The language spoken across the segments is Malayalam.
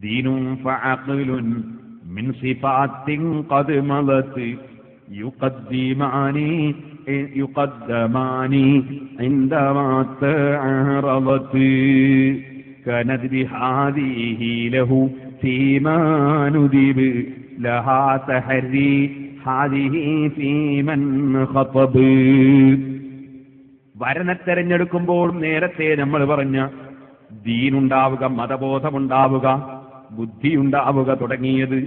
ദീനും ഫഅഖ്ലുൻ മിൻ സിഫാത്തിൻ ഖദ് മദത് യുഖദ്ദമാനി ഇൻദമാ തഅറദത് كانت بهذه له فيما ندب لها تحري هذه في من خطب. വരനെ തെരഞ്ഞെടുക്കുമ്പോൾ നേരത്തെ നമ്മൾ പറഞ്ഞ ദീനുണ്ടാവുക, മതബോധമുണ്ടാവുക, ബുദ്ധിയുണ്ടാവുക തുടങ്ങിയത്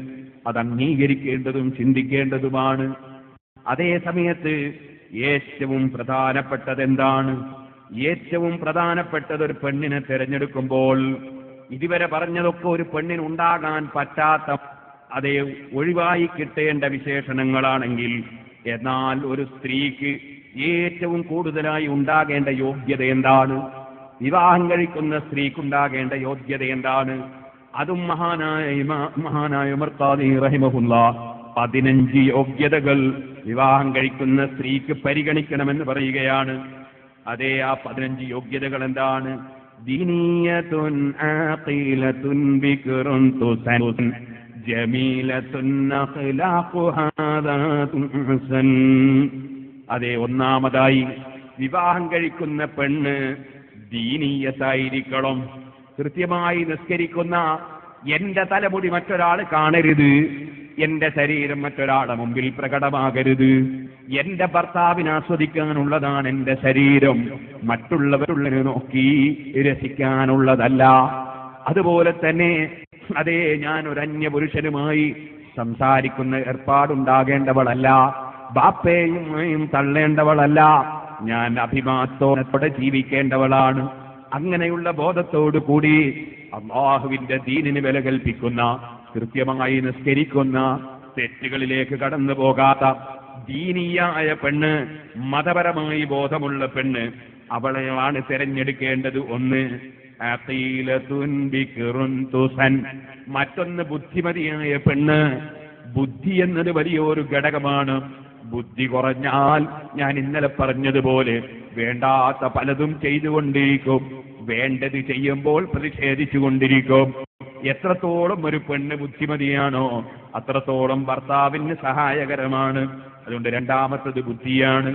അത് അംഗീകരിക്കേണ്ടതും ചിന്തിക്കേണ്ടതുമാണ്. അതേ സമയത്ത് ഏറ്റവും പ്രധാനപ്പെട്ടത് എന്താണ്? ഏറ്റവും പ്രധാനപ്പെട്ടത് ഒരു പെണ്ണിനെ തിരഞ്ഞെടുക്കുമ്പോൾ ഇതുവരെ പറഞ്ഞതൊക്കെ ഒരു പെണ്ണിനുണ്ടാകാൻ പറ്റാത്ത, അതേ ഒഴിവായി കിട്ടേണ്ട വിശേഷണങ്ങളാണെങ്കിൽ, എന്നാൽ ഒരു സ്ത്രീക്ക് ഏറ്റവും കൂടുതലായി ഉണ്ടാകേണ്ട യോഗ്യത എന്താണ്? വിവാഹം കഴിക്കുന്ന സ്ത്രീക്കുണ്ടാകേണ്ട യോഗ്യത എന്താണ്? അതും മഹാനായ ഉമർ ഖാദി റഹിമഹുല്ലാഹ് 15 യോഗ്യതകൾ വിവാഹം കഴിക്കുന്ന സ്ത്രീക്ക് പരിഗണിക്കണമെന്ന് പറയുകയാണ്. അതേ ആ 15 യോഗ്യതകൾ എന്താണ്? ദീനിയത്തുൻ ആഖിലത്തുൻ ബിക്റുൻ തുസൻ ജമീലത്തുൻ അഖ്ലാഖുഹാ ദാതുൻ ഹുസൻ. അതേ ഒന്നാമതായി വിവാഹം കഴിക്കുന്ന പെണ്ണ് ദീനീയത്തായിരിക്കണം. കൃത്യമായി നിസ്കരിക്കുന്ന, എന്റെ തലമുടി മറ്റൊരാൾ കാണരുത്, എന്റെ ശരീരം മറ്റൊരാളുടെ മുമ്പിൽ പ്രകടമാകരുത്, എന്റെ ഭർത്താവിന് ആസ്വദിക്കാനുള്ളതാണ് എന്റെ ശരീരം, മറ്റുള്ളവരുള്ളതിനെ നോക്കി രസിക്കാനുള്ളതല്ല. അതുപോലെ തന്നെ അതേ ഞാൻ ഒരു അന്യപുരുഷനുമായി സംസാരിക്കുന്ന ഏർപ്പാടുണ്ടാകേണ്ടവളല്ല, ബാപ്പയുമായും തള്ളേണ്ടവളല്ല, ഞാൻ അഭിമാനത്തോടെ ജീവിക്കേണ്ടവളാണ്. അങ്ങനെയുള്ള ബോധത്തോടു കൂടി അല്ലാഹുവിന്റെ ദീനിന് വില കൽപ്പിക്കുന്ന, കൃത്യമായി നിസ്കരിക്കുന്ന, തെറ്റുകളിലേക്ക് കടന്നു പോകാത്ത ദീനീയായ പെണ്ണ്, മതപരമായി ബോധമുള്ള പെണ്ണ്, അവളെയാണ് തിരഞ്ഞെടുക്കേണ്ടത്. ഒന്ന് അഖീലത്തുൻ ബിക്റുൻ തുസൻ, മറ്റൊന്ന് ബുദ്ധിമതിയായ പെണ്ണ്. ബുദ്ധി എന്നത് വലിയൊരു ഘടകമാണ്. ബുദ്ധി കുറഞ്ഞാൽ ഞാൻ ഇന്നലെ പറഞ്ഞതുപോലെ വേണ്ടാത്ത പലതും ചെയ്തുകൊണ്ടിരിക്കും, വേണ്ടത് ചെയ്യുമ്പോൾ പ്രതിഷേധിച്ചുകൊണ്ടിരിക്കും. എത്രത്തോളം ഒരു പെണ്ണ് ബുദ്ധിമതിയാണോ അത്രത്തോളം ഭർത്താവിന് സഹായകരമാണ്. അതുകൊണ്ട് രണ്ടാമത്തത് ബുദ്ധിയാണ്.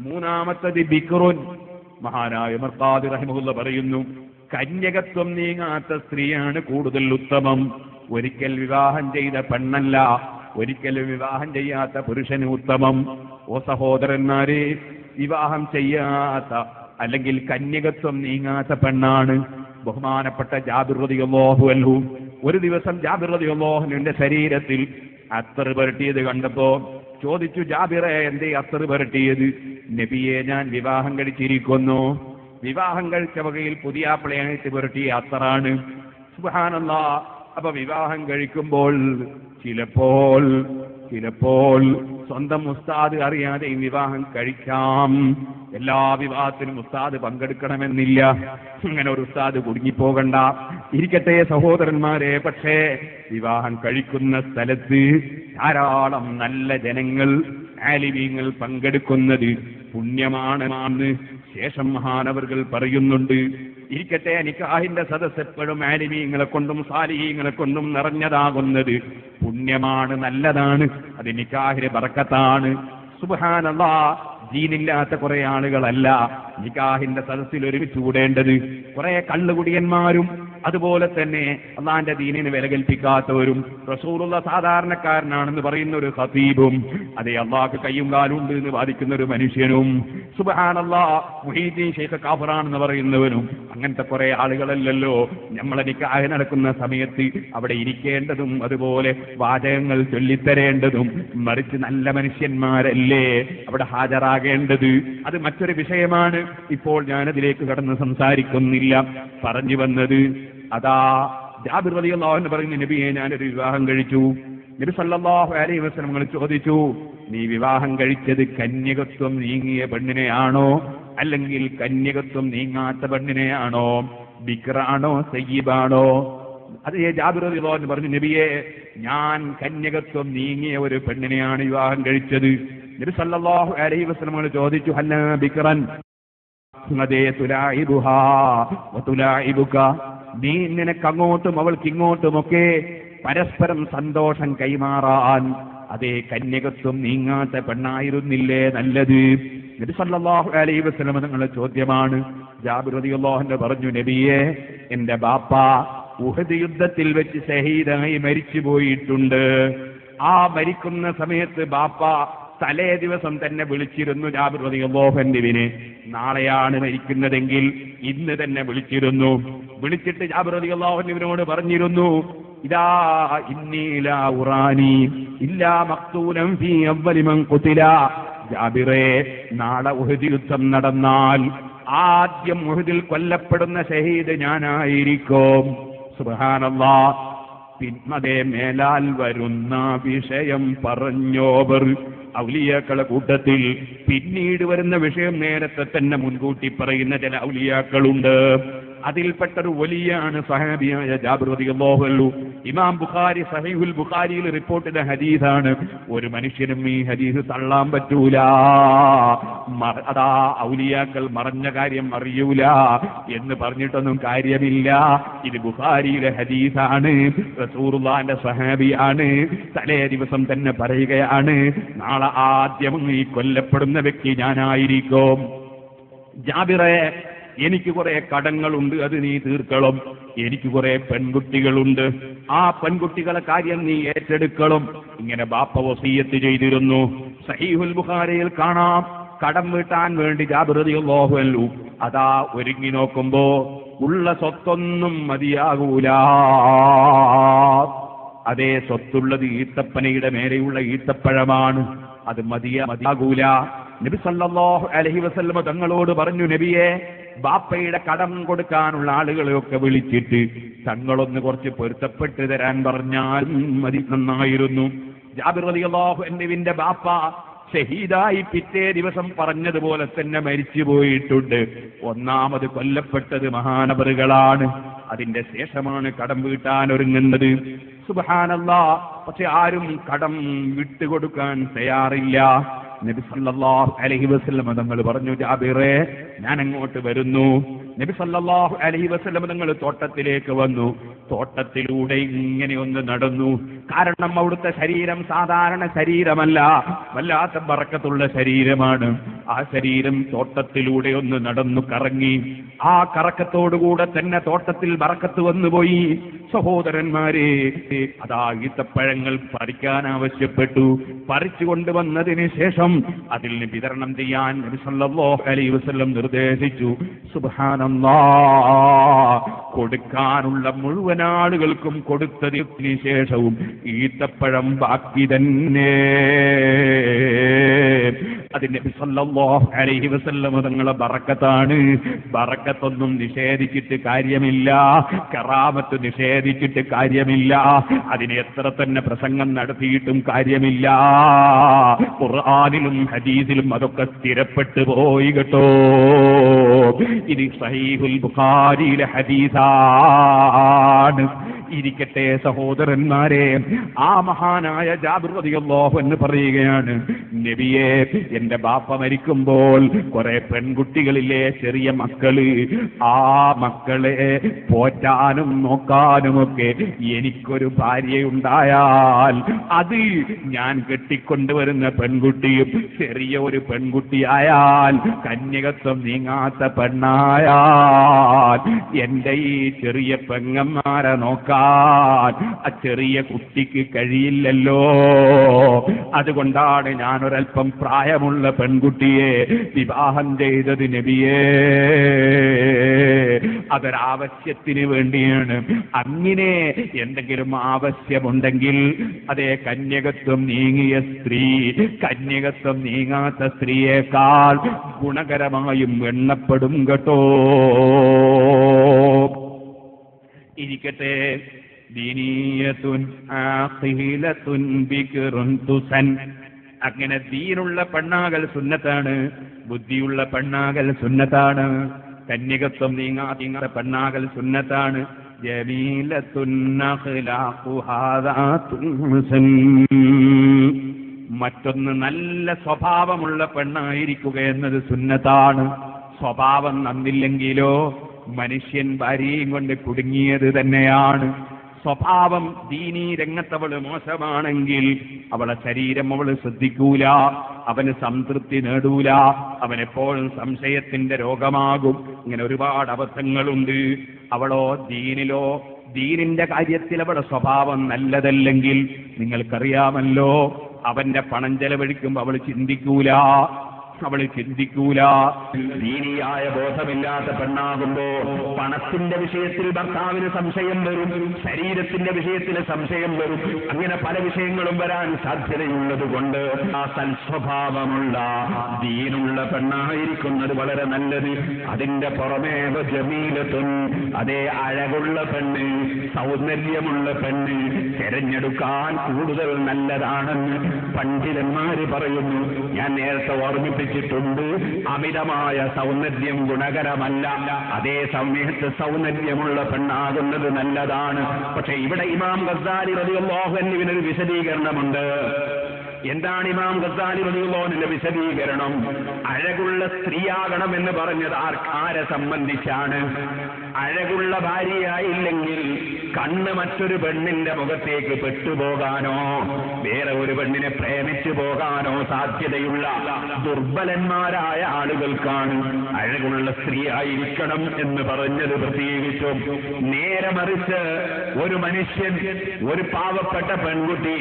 മൂന്നാമത്തത് ബിക്റുൻ. മഹാനായ ഉമർ ഖാദി റഹിമഹുല്ലാഹ് പറയുന്നു, കന്യകത്വം നീങ്ങാത്ത സ്ത്രീയാണ് കൂടുതൽ ഉത്തമം. ഒരിക്കൽ വിവാഹം ചെയ്ത പെണ്ണല്ല, ഒരിക്കലും വിവാഹം ചെയ്യാത്ത പുരുഷന് ഉത്തമം. ഓ സഹോദരന്മാരെ, വിവാഹം ചെയ്യാത്ത അല്ലെങ്കിൽ കന്യകത്വം നീങ്ങാത്ത പെണ്ണാണ് ബഹുമാനപ്പെട്ട ജാബിർ റളിയല്ലാഹു അൻഹു. ഒരു ദിവസം ജാബിർ റളിയല്ലാഹു അൻഹുവിന്റെ ശരീരത്തിൽ അത്തർ പുരട്ടിയത് കണ്ടപ്പോ ചോദിച്ചു, ജാബിറെ എന്തേ അത്തർ പുരട്ടിയത്? നബിയെ, ഞാൻ വിവാഹം കഴിച്ചിരിക്കുന്നു. വിവാഹം കഴിച്ച വകയിൽ പുതിയാപ്പിളയായിട്ട് പുരട്ടിയ അത്തറാണ്. സുബ്ഹാനല്ലാഹ്. അപ്പൊ വിവാഹം കഴിക്കുമ്പോൾ ചിലപ്പോൾ സ്വന്തം ഉസ്താദ് അറിയാതെ വിവാഹം കഴിക്കാം. എല്ലാ വിവാഹത്തിനും ഉസ്താദ് പങ്കെടുക്കണമെന്നില്ല. അങ്ങനെ ഒരു ഉസ്താദ് കുടുങ്ങിപ്പോകണ്ട. ഇരിക്കട്ടെ സഹോദരന്മാരെ, പക്ഷേ വിവാഹം കഴിക്കുന്ന സ്ഥലത്ത് ധാരാളം നല്ല ജനങ്ങൾ, ആലിമീങ്ങൾ പങ്കെടുക്കുന്നത് പുണ്യമാണെന്ന് ശേഷം മഹാനവറുകൾ പറയുന്നുണ്ട്. ഇരിക്കട്ടെ, നിക്കാഹിന്റെ സദസ്സ് എപ്പോഴും ആലിമീങ്ങളെ കൊണ്ടും സാലിഹീങ്ങളെ കൊണ്ടും നിറഞ്ഞതാകുന്നത് പുണ്യമാണ്, നല്ലതാണ്. അത് നിക്കാഹിന്റെ ബറക്കത്താണ്. സുബ്ഹാനല്ലാഹ്. ദീനില്ലാത്ത കുറെ ആളുകളല്ല നിക്കാഹിന്റെ സദസ്സിൽ ഒരുമിച്ച് കൂടേണ്ടത്. കുറെ കള്ളുകുടിയന്മാരും അതുപോലെ തന്നെ അള്ളാന്റെ ദീനിന് വില കൽപ്പിക്കാത്തവരും, റസൂലുള്ള സാധാരണക്കാരനാണെന്ന് പറയുന്ന ഒരു ഖതീബും, അതേ അള്ളാഹ്ക്ക് കയ്യും കാലും ഉണ്ട് എന്ന് വാദിക്കുന്ന ഒരു മനുഷ്യനും, സുബ്ഹാനല്ലാഹ്, മുഹീദ്ദീൻ ശൈഖ് കാഫിറാണെന്ന് പറയുന്നവനും, അങ്ങനത്തെ കുറെ ആളുകളല്ലല്ലോ നമ്മളെ നിക്കാഹ് നടക്കുന്ന സമയത്ത് അവിടെ ഇരിക്കേണ്ടതും അതുപോലെ വാചകങ്ങൾ ചൊല്ലിത്തരേണ്ടതും. മറിച്ച് നല്ല മനുഷ്യന്മാരല്ലേ അവിടെ ഹാജരാകേണ്ടത്. അത് മറ്റൊരു വിഷയമാണ്. ഇപ്പോൾ ഞാനതിലേക്ക് കടന്ന് സംസാരിക്കുന്നില്ല. പറഞ്ഞു വന്നത് അതാ ജാബിർ റളിയല്ലാഹു അൻഹു പറയുന്നു, നബിയെ, ഞാനൊരു വിവാഹം കഴിച്ചു. നബി സല്ലല്ലാഹു അലൈഹി വസല്ലം ചോദിച്ചു, നീ വിവാഹം കഴിച്ചത് കന്യകത്വം നീങ്ങിയ പെണ്ണിനെയാണോ അല്ലെങ്കിൽ കന്യകത്വം നീങ്ങാത്ത പെണ്ണിനെയാണോ? ബിക്റാണോ സയ്യിബാണോ? അത് ജാബിർ റളിയല്ലാഹു അൻഹു പറഞ്ഞു, നബിയെ, ഞാൻ കന്യകത്വം നീങ്ങിയ ഒരു പെണ്ണിനെയാണ് വിവാഹം കഴിച്ചത്. നബി സല്ലല്ലാഹു അലൈഹി വസല്ലം ചോദിച്ചു, ഹല്ലാ ബിക്റൻ, അതേ തുലാഇബുഹാ വതുലാഇബുക, നിനക്ക് അങ്ങോട്ടും അവൾക്ക് ഇങ്ങോട്ടുമൊക്കെ പരസ്പരം സന്തോഷം കൈമാറാൻ അതേ കന്യകത്വം നീങ്ങാത്ത പെണ്ണായിരുന്നില്ലേ നല്ലത്? നബി സല്ലല്ലാഹു അലൈഹി വസല്ലം തങ്ങളുടെ ചോദ്യമാണ്. ജാബിർ റളിയല്ലാഹു അൻഹു പറഞ്ഞു, നബിയെ, എന്റെ ബാപ്പ ഉഹദ് യുദ്ധത്തിൽ വെച്ച് ഷഹീദായി മരിച്ചു പോയിട്ടുണ്ട്. ആ മരിക്കുന്ന സമയത്ത് ബാപ്പ തലേ ദിവസം തന്നെ വിളിച്ചിരുന്നു ജാബിർ റളിയല്ലാഹു അൻഹുവിനെ. നാളെയാണ് മരിക്കുന്നതെങ്കിൽ ഇന്ന് തന്നെ വിളിച്ചിരുന്നു. വിളിച്ചിട്ട് ജാബിർ റളിയല്ലാഹു അൻഹുവിനോട് പറഞ്ഞിരുന്നു, ഇദാ ഇന്നി ലാ ഉറാനി ഇല്ലാ മഖ്തൂലൻ ഫീ അവ്വലി മൻ ഖുതില. ജാബിറേ, നാളെ ഉഹദ് യുദ്ധം നടന്നാൽ ആദ്യം ഉഹദിൽ കൊല്ലപ്പെടുന്ന ഷഹീദ് ഞാനായിരിക്കും. സുബ്ഹാനല്ലാഹ്. പിന്നതേ മേലാൽ വരുന്ന വിഷയം പറഞ്ഞോവർ ഔലിയാക്കളെ കൂട്ടത്തിൽ പിന്നീട് വരുന്ന വിഷയം നേരത്തെ തന്നെ മുൻകൂട്ടി പറയുന്ന ചില ഔലിയാക്കളുണ്ട്. അതിൽപ്പെട്ടൊരു വലിയാണ് സഹാബിയായ ജാബിർ റളിയല്ലാഹു അൻഹു. ഇമാം ബുഖാരി സഹീഹുൽ ബുഖാരിയിൽ റിപ്പോർട്ട് ചെയ്ത ഹദീസാണ്. ഒരു മനുഷ്യനും ഈ ഹദീസ് തള്ളാൻ പറ്റൂല. അതാ ഔലിയാക്കൾ മറഞ്ഞ കാര്യം അറിയൂല എന്ന് പറഞ്ഞിട്ടൊന്നും കാര്യമില്ല. ഇത് ബുഖാരിയിലെ ഹദീസാണ്. റസൂലുള്ളാഹിന്റെ സഹാബിയാണ്. തലേ ദിവസം തന്നെ പറയുകയാണ്, നാളെ ആദ്യം ഈ കൊല്ലപ്പെടുന്ന വ്യക്തി ഞാനായിരിക്കും. ജാബിറെ, എനിക്ക് കുറെ കടങ്ങളുണ്ട്, അത് നീ തീർക്കണം. എനിക്ക് കുറെ പെൺകുട്ടികളുണ്ട്, ആ പെൺകുട്ടികളെ കാര്യം നീ ഏറ്റെടുക്കണം. ഇങ്ങനെ ബാപ്പ വസിയത്ത് ചെയ്തിരുന്നു. സഹീഹുൽ ബുഖാരിയിൽ കാണാം, കടം വീട്ടാൻ വേണ്ടി ജാബിർ റളിയല്ലാഹു അൻഹു അതാ ഒരുങ്ങി നോക്കുമ്പോ ഉള്ള സ്വത്തൊന്നും മതിയാകൂല. അതേ സ്വത്തുള്ളത് ഈത്തപ്പനയുടെ മേലെയുള്ള ഈത്തപ്പഴമാണ്, അത് മതിയാകൂല. നബി സല്ലല്ലാഹു അലൈഹി വസല്ലം തങ്ങളോട് പറഞ്ഞു, നബിയെ, ബാപ്പയുടെ കടം കൊടുക്കാനുള്ള ആളുകളെയൊക്കെ വിളിച്ചിട്ട് തങ്ങളൊന്ന് കുറച്ച് പൊരുത്തപ്പെട്ട് തരാൻ പറഞ്ഞാൽ മതി, നന്നായിരുന്നു. ജാബിർ റളിയല്ലാഹു അൻഹുവിന്റെ ബാപ്പ ഷഹീദായി പിറ്റേ ദിവസം പറഞ്ഞതുപോലെ തന്നെ മരിച്ചു പോയിട്ടുണ്ട്. ഒന്നാമത് കൊല്ലപ്പെട്ടത് മഹാനബറുകളാണ്. അതിന്റെ ശേഷമാണ് കടം വീട്ടാൻ ഒരുങ്ങുന്നത്. സുബ്ഹാനല്ലാഹ്. പക്ഷെ ആരും കടം വിട്ടുകൊടുക്കാൻ തയ്യാറില്ല. നബി സല്ലല്ലാഹു അലൈഹി വസല്ലം തങ്ങൾ പറഞ്ഞു, ജാബിറേ, ഞാൻ അങ്ങോട്ട് വരുന്നു. നബി സല്ലല്ലാഹു അലൈഹി വസല്ലം തങ്ങൾ തോട്ടത്തിലേക്ക് വന്നു. തോട്ടത്തിലൂടെ ഇങ്ങനെ ഒന്ന് നടന്നു. കാരണം അവിടുത്തെ ശരീരം സാധാരണ ശരീരമല്ല, വല്ലാത്ത ബറക്കത്തുള്ള ശരീരമാണ്. ആ ശരീരം തോട്ടത്തിലൂടെ ഒന്ന് നടന്നു കറങ്ങി. ആ കറക്കത്തോടുകൂടെ തന്നെ തോട്ടത്തിൽ ബറക്കത്ത് വന്നുപോയി. സഹോദരന്മാരെ, അതാ ഈത്തപ്പഴങ്ങൾ പറിക്കാൻ ആവശ്യപ്പെട്ടു. പറിച്ചു കൊണ്ടുവന്നതിന് ശേഷം അതിന് വിതരണം ചെയ്യാൻ നബി സല്ലല്ലാഹു അലൈഹി വസല്ലം നിർദ്ദേശിച്ചു. സുബ്ഹാനല്ലാഹ്. കൊടുക്കാനുള്ള മുഴുവൻ ആളുകൾക്കും കൊടുത്തതിന് ശേഷവും ഈത്തപ്പഴം ബാക്കി തന്നെ. അത് നബി സല്ലല്ലാഹു അലൈഹി വസല്ലം തങ്ങളെ ബറക്കത്താണ്. ബറക്കത്തൊന്നും നിഷേധിച്ചിട്ട് കാര്യമില്ല, കറാമത്ത് നിഷേധിച്ചിട്ട് കാര്യമില്ല, അതിന് എത്ര തന്നെ പ്രസംഗം നടത്തിയിട്ടും കാര്യമില്ല. ഖുർആനിലും ഹദീസിലും അതൊക്കെ സ്ഥിരപ്പെട്ടു പോയി കേട്ടോ. ഇത് സഹീഹുൽ ബുഖാരിയിലെ ഹദീസാണ്. ഇരിക്കട്ടെ സഹോദരന്മാരെ, ആ മഹാനായ ജാബിർ റളിയല്ലാഹു അൻഹു പറയുകയാണ്, നബിയെ, എന്റെ ബാപ്പ മരിക്കുമ്പോൾ കുറെ പെൺകുട്ടികളില്ലേ, ചെറിയ മക്കള്, ആ മക്കളെ പോറ്റാനും നോക്കാനുമൊക്കെ എനിക്കൊരു ഭാര്യയുണ്ടായാൽ അത് ഞാൻ കെട്ടിക്കൊണ്ടുവരുന്ന പെൺകുട്ടിയും ചെറിയ ഒരു പെൺകുട്ടിയായാൽ, കന്യകത്വം നീങ്ങാത്ത പെണ്ണായാൽ, എന്റെ ഈ ചെറിയ പെങ്ങന്മാരെ നോക്കാൻ ആ ചെറിയ കുട്ടിക്ക് കഴിയില്ലല്ലോ. അതുകൊണ്ടാണ് ഞാനൊരൽപ്പം പ്രായമുള്ള പെൺകുട്ടിയെ വിവാഹം ചെയ്തത് നബിയേ. അതൊരാവശ്യത്തിന് വേണ്ടിയാണ്. അങ്ങനെ എന്തെങ്കിലും ആവശ്യമുണ്ടെങ്കിൽ അതേ കന്യകത്വം നീങ്ങിയ സ്ത്രീ കന്യകത്വം നീങ്ങാത്ത സ്ത്രീയേക്കാൾ ഗുണകരമായും എണ്ണപ്പെടും കേട്ടോ. ഇരിക്കട്ടെ, ദീനിയത്തുൻ ആഖിലത്തുൻ ബിക്റുൻ തുസൻ. അങ്ങനെ ദീനുള്ള പെണ്ണാകൽ സുന്നത്താണ്, ബുദ്ധിയുള്ള പെണ്ണാകൽ സുന്നത്താണ്, കന്യകത്വം നീങ്ങാത്ത പെണ്ണാകൽ സുന്നത്താണ്. ജമീലത്തുൻ അഖ്ലാഖുഹാ ദാത്തുൽ ഹുസൻ. മറ്റൊന്ന് നല്ല സ്വഭാവമുള്ള പെണ്ണായിരിക്കുക എന്നത് സുന്നത്താണ്. സ്വഭാവം നന്നില്ലെങ്കിലോ മനുഷ്യൻ ഭാര്യയും കൊണ്ട് കുടുങ്ങിയത് തന്നെയാണ്. സ്വഭാവം ദീനീ രംഗത്തവള് മോശമാണെങ്കിൽ അവളെ ശരീരം അവള് ശ്രദ്ധിക്കൂല, അവന് സംതൃപ്തി നേടൂല, അവനെപ്പോഴും സംശയത്തിന്റെ രോഗമാകും. ഇങ്ങനെ ഒരുപാട് അബദ്ധങ്ങളുണ്ട്. അവളോ ദീനിന്റെ കാര്യത്തിൽ അവളുടെ സ്വഭാവം നല്ലതല്ലെങ്കിൽ നിങ്ങൾക്കറിയാമല്ലോ, അവന്റെ പണം ചെലവഴിക്കുമ്പോൾ അവൾ ചിന്തിക്കൂല. ദീനിയായ ബോധമില്ലാത്ത പെണ്ണാകുമ്പോ പണത്തിന്റെ വിഷയത്തിൽ ഭർത്താവിന് സംശയം വരും, ശരീരത്തിന്റെ വിഷയത്തിൽ സംശയം വരും. അങ്ങനെ പല വിഷയങ്ങളും വരാൻ സാധ്യതയുള്ളത് കൊണ്ട് ആ സൽസ്വഭാവമുള്ള ദീനുള്ള പെണ്ണായിരിക്കുന്നത് വളരെ നല്ലത്. അതിന്റെ പുറമേ ജമീലത്തുൻ, അതേ അഴകുള്ള പെണ്ണ്, സൗന്ദര്യമുള്ള പെണ്ണ് തെരഞ്ഞെടുക്കാൻ കൂടുതൽ നല്ലതാണെന്ന് പണ്ഡിതന്മാര് പറയുന്നു. ഞാൻ നേരത്തെ ഓർമ്മിപ്പിച്ചിട്ടുണ്ട്, അമിതമായ സൗന്ദര്യം ഗുണകരമല്ല. അതേ സമയത്ത് സൗന്ദര്യമുള്ള പെണ്ണാകുന്നത് നല്ലതാണ്. പക്ഷെ ഇവിടെ ഇമാം ഗസ്സാലി റളിയല്ലാഹു അൻഹുവിനൊരു വിശദീകരണമുണ്ട്. എന്താണ് ഇമാം ഗസ്സാലി റളിയല്ലാഹു അൻഹുവിന്റെ വിശദീകരണം? അഴകുള്ള സ്ത്രീയാകണം എന്ന് പറഞ്ഞത് ആരെ സംബന്ധിച്ചാണ്? അഴകുള്ള ഭാര്യയായില്ലെങ്കിൽ കണ്ണ് മറ്റൊരു പെണ്ണിന്റെ മുഖത്തേക്ക് പെട്ടുപോകാനോ വേറെ ഒരു പെണ്ണിനെ പ്രേമിച്ചു പോകാനോ സാധ്യതയുള്ള ദുർബലന്മാരായ ആളുകൾക്കാണ് അഴകുള്ള സ്ത്രീ ആയിരിക്കണം എന്ന് പറഞ്ഞത്. പ്രത്യേകിച്ചും നേരെ മറിച്ച് ഒരു മനുഷ്യൻ, ഒരു പാവപ്പെട്ട പെൺകുട്ടി,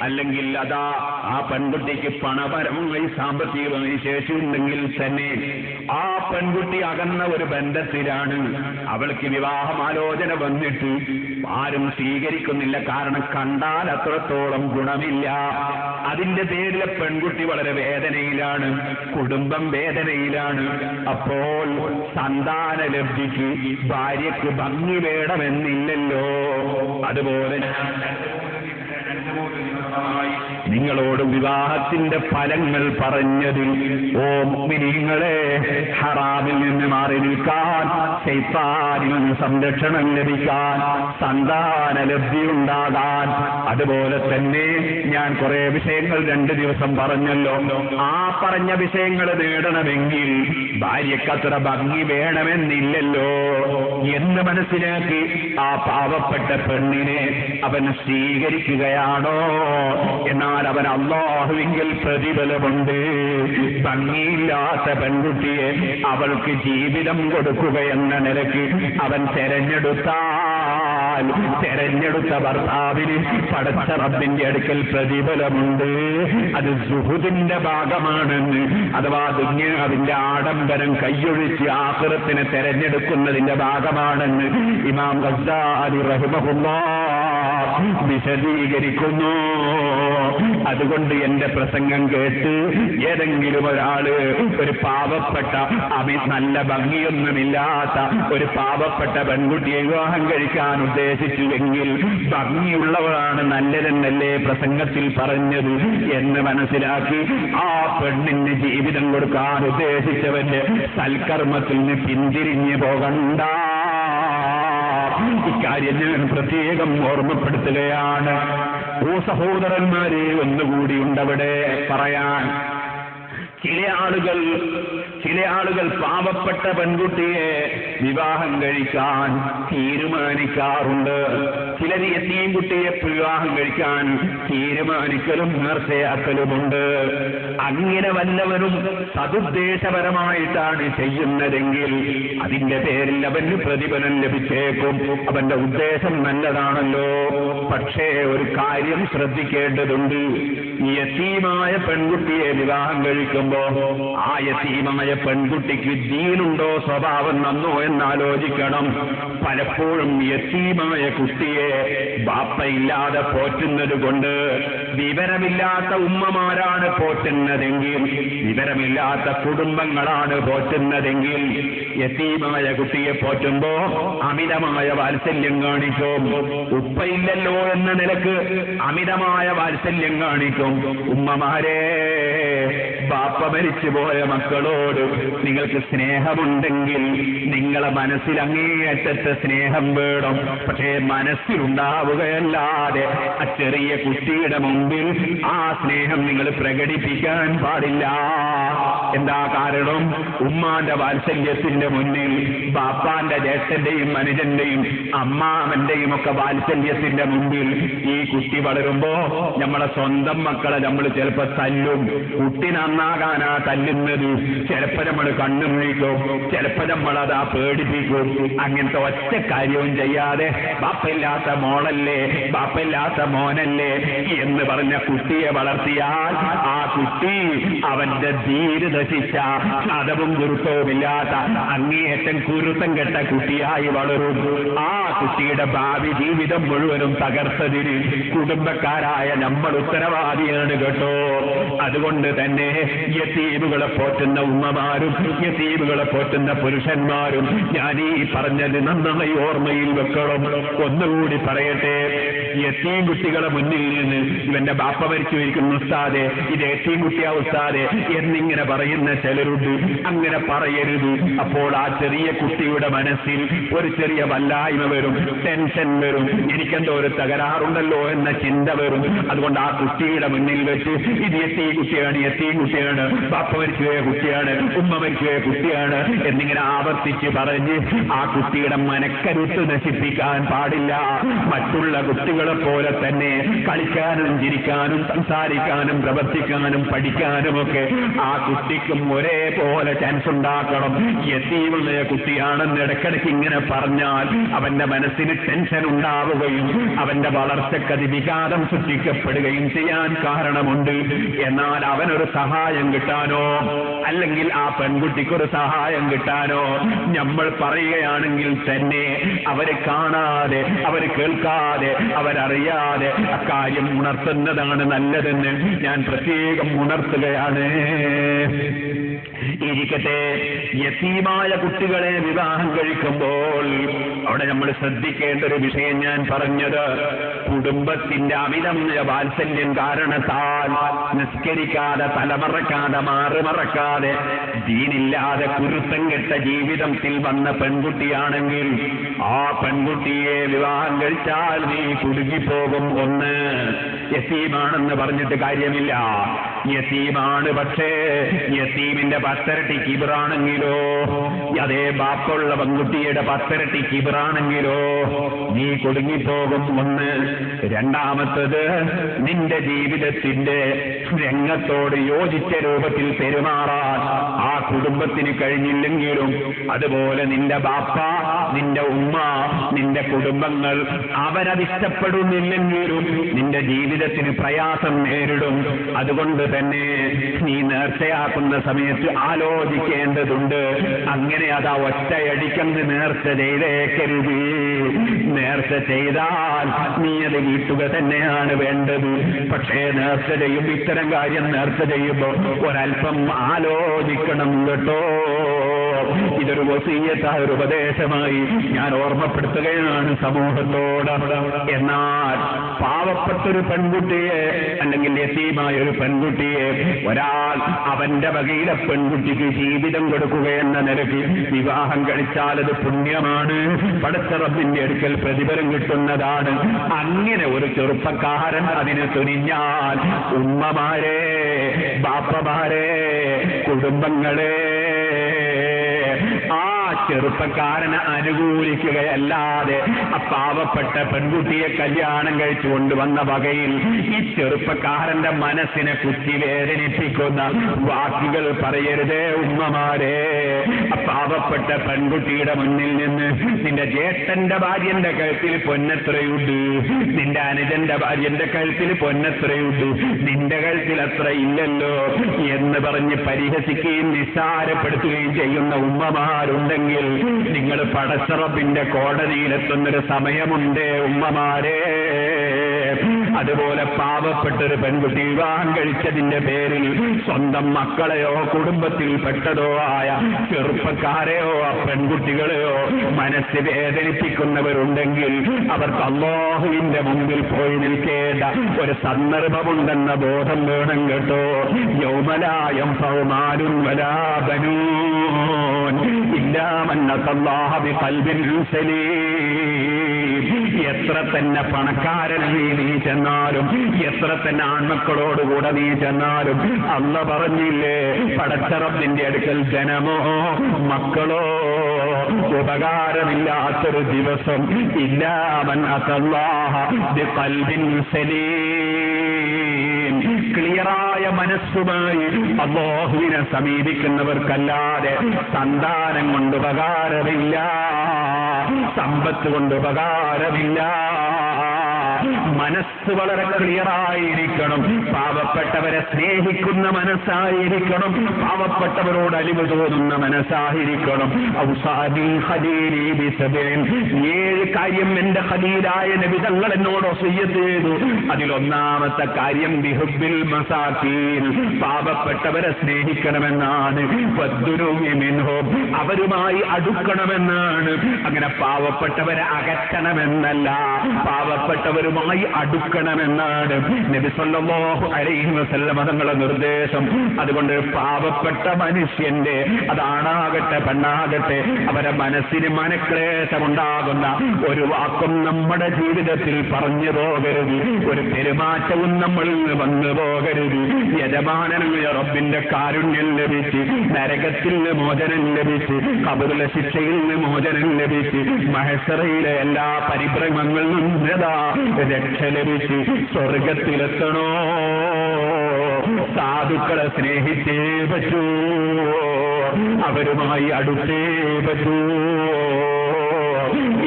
അല്ലെങ്കിൽ അതാ ആ പെൺകുട്ടിക്ക് പണപരമായി സാമ്പത്തികമായി ശേഷിയുണ്ടെങ്കിൽ തന്നെ ആ പെൺകുട്ടി അകന്ന ഒരു ബന്ധത്തിലാണ്, അവൾക്ക് വിവാഹമാലോചന വന്നിട്ട് ആരും സ്വീകരിക്കുന്നില്ല. കാരണം കണ്ടാൽ അത്രത്തോളം ഗുണമില്ല. അതിന്റെ പേരിൽ പെൺകുട്ടി വളരെ വേദനയിലാണ്, കുടുംബം വേദനയിലാണ്. അപ്പോൾ സന്താന ലബ്ധിക്ക് ഭാര്യയ്ക്ക് ഭംഗി വേണമെന്നില്ലല്ലോ. അതുപോലെ നിങ്ങളോട് വിവാഹത്തിന്റെ ഫലങ്ങൾ പറഞ്ഞതിൽ ഓ മുഅ്മിനീങ്ങളെ, ഹറാമിൽ നിന്ന് മാറി നിൽക്കാൻ, ശൈത്താനിൽ നിന്ന് സംരക്ഷണം ലഭിക്കാൻ, സന്താന ലബ്ധി ഉണ്ടാകാൻ, അതുപോലെ തന്നെ ഞാൻ കുറെ വിഷയങ്ങൾ 2 ദിവസം പറഞ്ഞല്ലോ. ആ പറഞ്ഞ വിഷയങ്ങൾ നേടണമെങ്കിൽ ഭാര്യക്കത്ര ഭംഗി വേണമെന്നില്ലല്ലോ എന്ന് മനസ്സിലാക്കി ആ പാവപ്പെട്ട പെണ്ണിനെ അവൻ സ്വീകരിക്കുകയാണോ? എന്നാൽ അവൻ അല്ലാഹുവിങ്കിൽ പ്രതിഫലമുണ്ട്. ഭംഗിയില്ലാത്ത പെൺകുട്ടിയെ അവൾക്ക് ജീവിതം കൊടുക്കുക എന്ന നിലയ്ക്ക് അവൻ തെരഞ്ഞെടുത്ത ഭർത്താവിന് പടച്ച റബ്ബിന്റെ അടുക്കൽ പ്രതിഫലമുണ്ട്. അത് സുഹുദിന്റെ ഭാഗമാണെന്ന്, അഥവാ ദുനിയാവിന്റെ ആഡംബരം കൈയൊഴിച്ച് ആഖിറത്തിനെ തെരഞ്ഞെടുക്കുന്നതിന്റെ ഭാഗമാണെന്ന് ഇമാം ഗസ്സാലി റഹിമഹുല്ലാഹ് വിശദീകരിക്കുന്നു. അതുകൊണ്ട് എന്റെ പ്രസംഗം കേട്ട് ഏതെങ്കിലും ഒരാള് ഒരു പാവപ്പെട്ട നല്ല ഭംഗിയൊന്നുമില്ലാത്ത ഒരു പാവപ്പെട്ട പെൺകുട്ടിയെ വിവാഹം കഴിക്കാൻ ഉദ്ദേശിച്ചുവെങ്കിൽ ഭംഗിയുള്ളവരാണ് നല്ലതെന്നല്ലേ പ്രസംഗത്തിൽ പറഞ്ഞത് എന്ന് മനസ്സിലാക്കി ആ പെണ്ണിന് ജീവിതം കൊടുക്കാൻ ഉദ്ദേശിച്ചവന്റെ സൽക്കർമ്മത്തിൽ നിന്ന് പിന്തിരിഞ്ഞു പോകണ്ട. ഇക്കാര്യം ഞാൻ പ്രത്യേകം ഓർമ്മപ്പെടുത്തുകയാണ്. ഓ സഹോദരന്മാരെ, ഒന്നുകൂടി ഉണ്ടവിടെ പറയാൻ. ചില ആളുകൾ പാവപ്പെട്ട പെൺകുട്ടിയെ വിവാഹം കഴിക്കാൻ തീരുമാനിക്കാറുണ്ട്. ചിലർ യതീം കുട്ടിയെ വിവാഹം കഴിക്കാൻ തീരുമാനിക്കലും നേർച്ചയാക്കലുമുണ്ട്. അങ്ങനെ വല്ലവരും സതുദ്ദേശപരമായിട്ടാണ് ചെയ്യുന്നതെങ്കിൽ അതിന്റെ പേരിൽ അവന് പ്രതിഫലം ലഭിച്ചേക്കും. അവന്റെ ഉദ്ദേശം നല്ലതാണല്ലോ. പക്ഷേ ഒരു കാര്യം ശ്രദ്ധിക്കേണ്ടതുണ്ട്. യതീമായ പെൺകുട്ടിയെ വിവാഹം കഴിക്കുമ്പോൾ ആ യതീമായ പെൺകുട്ടിക്ക് ദീനുണ്ടോ, സ്വഭാവം നന്നോ എന്നാലോചിക്കണം. പലപ്പോഴും യതീമായ കുട്ടിയെ ബാപ്പയില്ലാതെ പോറ്റുന്നത് കൊണ്ട്, വിവരമില്ലാത്ത ഉമ്മമാരാണ് പോറ്റുന്നതെങ്കിൽ, വിവരമില്ലാത്ത കുടുംബങ്ങളാണ് പോറ്റുന്നതെങ്കിൽ, യതീമായ കുട്ടിയെ പോറ്റുമ്പോ അമിതമായ വാത്സല്യം കാണിക്കും. ഉപ്പയില്ലല്ലോ എന്ന നിലക്ക് അമിതമായ വാത്സല്യം കാണിക്കും. ഉമ്മമാരെ, ബാപ്പ മരിച്ചുപോയ മക്കളോട് നിങ്ങൾക്ക് സ്നേഹമുണ്ടെങ്കിൽ നിങ്ങളെ മനസ്സിൽ അങ്ങേയറ്റത്തെ സ്നേഹം വേണം. പക്ഷേ മനസ്സിലുണ്ടാവുകയല്ലാതെ ആ ചെറിയ കുട്ടിയുടെ മുമ്പിൽ ആ സ്നേഹം നിങ്ങൾ പ്രകടിപ്പിക്കാൻ പാടില്ല. എന്താ കാരണം? ഉമ്മാന്റെ വാത്സല്യത്തിന്റെ മുന്നിൽ ബാപ്പാന്റെ ജ്യേഷ്ഠന്റെയും അനുജന്റെയും അമ്മാവന്റെയും ഒക്കെ വാത്സല്യത്തിന്റെ മുമ്പിൽ ഈ കുട്ടി വളരുമ്പോ നമ്മളെ സ്വന്തം മക്കളെ നമ്മൾ ചിലപ്പോ തല്ലും. കുട്ടി നന്നാകാനാ തല്ലുന്നത്. ചിലപ്പോ നമ്മൾ കണ്ണുമിഴിക്കും, ചിലപ്പോ നമ്മളതാ പേടിപ്പിക്കും. അങ്ങനത്തെ ഒറ്റ കാര്യവും ചെയ്യാതെ ബാപ്പയില്ലാത്ത മോളല്ലേ, ബാപ്പയില്ലാത്ത മോനല്ലേ എന്ന് പറഞ്ഞ കുട്ടിയെ വളർത്തിയാൽ ആ കുട്ടി അവന്റെ ധീര നശിച്ച അതവും ഗുരുത്വവുമില്ലാത്ത അങ്ങേയറ്റം കുരുത്തം കെട്ട കുട്ടിയായി വളരും. ആ കുട്ടിയുടെ ഭാവി ജീവിതം മുഴുവനും തകർത്തതിന് കുടുംബക്കാരായ നമ്മൾ ഉത്തരവാദിയാണ് കേട്ടോ. അതുകൊണ്ട് തന്നെ യതീമുകളെ പോറ്റുന്ന ഉമ്മമാരും യതീമുകളെ പോറ്റുന്ന പുരുഷന്മാരും ഞാൻ ഈ പറഞ്ഞത് നന്നായി ഓർമ്മയിൽ വെക്കണം. ഒന്നുകൂടി പറയട്ടെ, യതീം കുട്ടികളെ മുന്നിൽ നിന്ന് ഇവന്റെ ബാപ്പ മരിച്ചു ഇരിക്കുന്ന ഉസ്താദെ, ഇത് യതീം കുട്ടിയാ ഉസ്താദെ എന്നിങ്ങനെ പറയുന്ന ചിലരുണ്ട്. അങ്ങനെ പറയരുത്. അപ്പോൾ ആ ചെറിയ കുട്ടിയുടെ മനസ്സിൽ ഒരു ചെറിയ വല്ലായ്മ വരും, ടെൻഷൻ വരും, എനിക്കെന്തോ ഒരു തകരാറുണ്ടല്ലോ എന്ന ചിന്ത വരും. അതുകൊണ്ട് ആ കുട്ടിയുടെ മുന്നിൽ വെച്ച് ഇത് യതീം കുട്ടിയാണ്, യതീം കുട്ടിയാണ്, ബാപ്പ മരിച്ചുപോയ കുട്ടിയാണ്, ഉമ്മ മരിച്ചുപോയ കുട്ടിയാണ് എന്നിങ്ങനെ ആവർത്തിച്ച് പറഞ്ഞ് ആ കുട്ടിയുടെ മനക്കരുത്ത് നശിപ്പിക്കാൻ പാടില്ല. മറ്റുള്ള കുട്ടികളെ പോലെ തന്നെ കളിക്കാനും ചിരിക്കാനും സംസാരിക്കാനും പ്രവർത്തിക്കാനും പഠിക്കാനും ഒക്കെ ആ കുട്ടിക്കും ഒരേപോലെ ചാൻസ് ഉണ്ടാക്കണം. യതീമുള്ള കുട്ടിയാണെന്ന് ഇടയ്ക്കിടയ്ക്ക് ഇങ്ങനെ പറഞ്ഞാൽ അവന്റെ മനസ്സിന് ടെൻഷൻ ഉണ്ടാവുകയും അവന്റെ വളർച്ചക്കതി വിഘാതം സൃഷ്ടിക്കപ്പെടുകയും ചെയ്യാൻ കാരണമുണ്ട്. എന്നാൽ അവനൊരു സഹായം കിട്ടാനോ അല്ലെങ്കിൽ ആ പെൺകുട്ടിക്കൊരു സഹായം കിട്ടാനോ നമ്മൾ പറയുകയാണെങ്കിൽ തന്നെ അവരെ കാണാതെ, അവർ കേൾക്കാതെ, അവരറിയാതെ അക്കാര്യം ഉണർത്തുന്നതാണ് നല്ലതെന്ന് ഞാൻ പ്രത്യേകം ഉണർത്തുകയാണ്. ഇരിക്കട്ടെ, യതീമായ കുട്ടികളെ വിവാഹം കഴിക്കുമ്പോൾ അവിടെ നമ്മൾ ശ്രദ്ധിക്കേണ്ട ഒരു വിഷയം ഞാൻ പറഞ്ഞത്, കുടുംബത്തിന്റെ അമിതമായ വാത്സല്യം കാരണത്താൽ നിസ്കരിക്കാതെ, തലമറക്കാതെ, മാറുമറക്കാതെ, ദീനില്ലാതെ കുരുത്തം കെട്ട ജീവിതത്തിൽ വന്ന പെൺകുട്ടിയാണെങ്കിൽ ആ പെൺകുട്ടിയെ വിവാഹം കഴിച്ചാൽ നീ കുടുങ്ങിപ്പോകും. ഒന്ന്, യതീമാണെന്ന് പറഞ്ഞിട്ട് കാര്യമില്ല. യതീമാണ്, പക്ഷേ യതീമിന്റെ 10 ഇരട്ടി കിബിറാണെങ്കിലോ, അതേ ബാപ്പുള്ള പെൺകുട്ടിയുടെ 10 ഇരട്ടി കിബിറാണെങ്കിലോ നീ കുടുങ്ങിപ്പോകും. ഒന്ന്. രണ്ടാമത്തത്, നിന്റെ ജീവിതത്തിന്റെ രംഗത്തോട് യോജിച്ച രൂപത്തിൽ പെരുമാറാൻ ആ കുടുംബത്തിന് കഴിഞ്ഞില്ലെങ്കിലും അതുപോലെ നിന്റെ ബാപ്പ, നിന്റെ ഉമ്മ, നിന്റെ കുടുംബങ്ങൾ അവരതിഷ്ടപ്പെടുന്നില്ലെങ്കിലും നിന്റെ ജീവിതത്തിന് പ്രയാസം നേരിടും. അതുകൊണ്ട് തന്നെ നീ നേർച്ചയാക്കുന്ന സമയത്ത് ആലോചിക്കേണ്ടതുണ്ട്. അങ്ങനെ അതാ ഒറ്റയടിക്കന്ന് നേർച്ച ചെയ്തേക്കരുത്. നേർച്ച ചെയ്താൽ നീ അത് വീട്ടുക തന്നെയാണ് വേണ്ടത്. പക്ഷേ നേർച്ച ചെയ്യുമ്പോൾ, ഇത്തരം കാര്യം നേർച്ച ചെയ്യുമ്പോൾ ഒരല്പം ആലോചിക്കണം കേട്ടോ. ഇതൊരു വസിയ്യത്തായ ഒരു ഉപദേശമായി ഞാൻ ഓർമ്മപ്പെടുത്തുകയാണ് സമൂഹത്തോട്. എന്നാൽ പാവപ്പെട്ടൊരു പെൺകുട്ടിയെ അല്ലെങ്കിൽ യതീമായ ഒരു പെൺകുട്ടിയെ ഒരാൾ അവന്റെ വകയിലെ പെൺകുട്ടിക്ക് ജീവിതം കൊടുക്കുക എന്ന നിലയ്ക്ക് വിവാഹം കഴിച്ചാൽ അത് പുണ്യമാണ്, പടച്ച റബ്ബിന്റെ അടുക്കൽ പ്രതിഫലം കിട്ടുന്നതാണ്. അങ്ങനെ ഒരു ചെറുപ്പക്കാരൻ അതിന് തുനിഞ്ഞാൽ ഉമ്മമാരെ, ബാപ്പമാരെ, കുടുംബങ്ങളെ, ആ ചെറുപ്പക്കാരനെ അനുകൂലിക്കുകയല്ലാതെ ആ പാവപ്പെട്ട പെൺകുട്ടിയെ കല്യാണം കഴിച്ചു കൊണ്ടുവന്ന വകയിൽ ഈ ചെറുപ്പക്കാരന്റെ മനസ്സിനെ കുത്തി വേദനിപ്പിക്കുന്ന വാക്കുകൾ പറയരുതേ ഉമ്മമാരെ. ആ പാവപ്പെട്ട പെൺകുട്ടിയുടെ മുന്നിൽ നിന്ന് നിന്റെ ജ്യേഷ്ഠന്റെ ഭാര്യന്റെ കഴുത്തിൽ പൊന്നെത്രയുണ്ട്, നിന്റെ അനുജന്റെ ഭാര്യന്റെ കഴുത്തിൽ പൊന്നെത്രയുണ്ട്, നിന്റെ കഴുത്തിൽ അത്ര ഇല്ലല്ലോ എന്ന് പറഞ്ഞ് പരിഹസിക്കുകയും നിസ്സാരപ്പെടുത്തുകയും ചെയ്യുന്ന ഉമ്മമാരുണ്ടെങ്കിൽ നിങ്ങൾ പടച്ച റബ്ബിന്റെ കോടതിയിലെത്തുന്നൊരു സമയമുണ്ട് ഉമ്മമാരെ. അതുപോലെ പാവപ്പെട്ടൊരു പെൺകുട്ടി വിവാഹം കഴിച്ചതിന്റെ പേരിൽ സ്വന്തം മക്കളെയോ കുടുംബത്തിൽ പെട്ടതോ ആയ ചെറുപ്പക്കാരെയോ പെൺകുട്ടികളെയോ മനസ്സ് വേദനിപ്പിക്കുന്നവരുണ്ടെങ്കിൽ അവർക്ക് അല്ലാഹുവിന്റെ മുമ്പിൽ പോയി നിൽക്കേണ്ട ഒരു സന്ദർഭമുണ്ടെന്ന ബോധം വേണം കേട്ടോ. യൗമലായം ഫൗമാലും വലാ ബനൂൻ ഇല്ലാ മൻ അല്ലാഹ ബിഖൽബിൻ സലീം. എത്ര തന്നെ പണക്കാരൻ നീ ചെന്നാലും, എത്ര തന്നെ ആൺമക്കളോടുകൂടെ നീ ചെന്നാലും അല്ലാഹ് പറഞ്ഞില്ലേ, പടച്ച റബ്ബിന്റെ അടുക്കൽ ജനമോ മക്കളോ ഉപകാരമില്ലാത്തൊരു ദിവസം ഇല്ലാ മൻ അല്ലാഹ ബിഖൽബിൻ സലീം. ക്ലിയറായ മനസ്സുമായി അല്ലാഹുവിനെ സമീപിക്കുന്നവർക്കല്ലാതെ സന്താനം കൊണ്ട് ഉപകാരമില്ല, സമ്പത്ത് കൊണ്ട് ഉപകാരമില്ല. മനസ്സ് വളരെ ക്ലിയറായിരിക്കണം. പാവപ്പെട്ടവരെ സ്നേഹിക്കുന്ന മനസ്സായിരിക്കണം, പാവപ്പെട്ടവരോട് അലിവ് തോന്നുന്ന മനസ്സായിരിക്കണം. ഖലീലി ബിസബിൻ, 7 കാര്യം എന്റെ ഖലീലായ നബി തങ്ങൾ എന്നോട് വസിയ്യത്ത് ചെയ്തു. അതിലൊന്നാമത്തെ കാര്യം ബിഹുബ്ബിൽ മസാകീൻ, പാവപ്പെട്ടവരെ സ്നേഹിക്കണമെന്നാണ്. വദ്ദുനൂഇ മിൻഹും, അവരുമായി അടുക്കണമെന്നാണ്. അങ്ങനെ പാവപ്പെട്ടവരെ അകറ്റണമെന്നല്ല, പാവപ്പെട്ടവരുമായി അടുക്കണമെന്നാണ് നബി സല്ലല്ലാഹു അലൈഹി വസല്ലം തങ്ങളുടെ നിർദ്ദേശം. അതുകൊണ്ട് പാവപ്പെട്ട മനുഷ്യന്റെ, അതാണാകട്ടെ പെണ്ണാകട്ടെ, അവരെ മനസ്സിന് മനക്ലേശമുണ്ടാകുന്ന ഒരു വാക്കും നമ്മുടെ ജീവിതത്തിൽ പറഞ്ഞു പോകരുത്, ഒരു പെരുമാറ്റവും നമ്മളിൽ നിന്ന് വന്നു പോകരുത്. യജമാനനായ റബ്ബിന്റെ കാരുണ്യം ലഭിച്ച്, നരകത്തിൽ നിന്ന് മോചനം ലഭിച്ച്, ഖബറിലെ ശിക്ഷയിൽ നിന്ന് മോചനം ലഭിച്ച്, മഹ്ശറയിലെ എല്ലാ പരിഭ്രമങ്ങളിൽ നിന്നും രക്ഷ ലഭിച്ച് സ്വർഗത്തിലെത്തണോ, സാധുക്കളെ സ്നേഹിച്ചേ പറ്റൂ, അവരുമായി അടുത്തേ പറ്റൂ.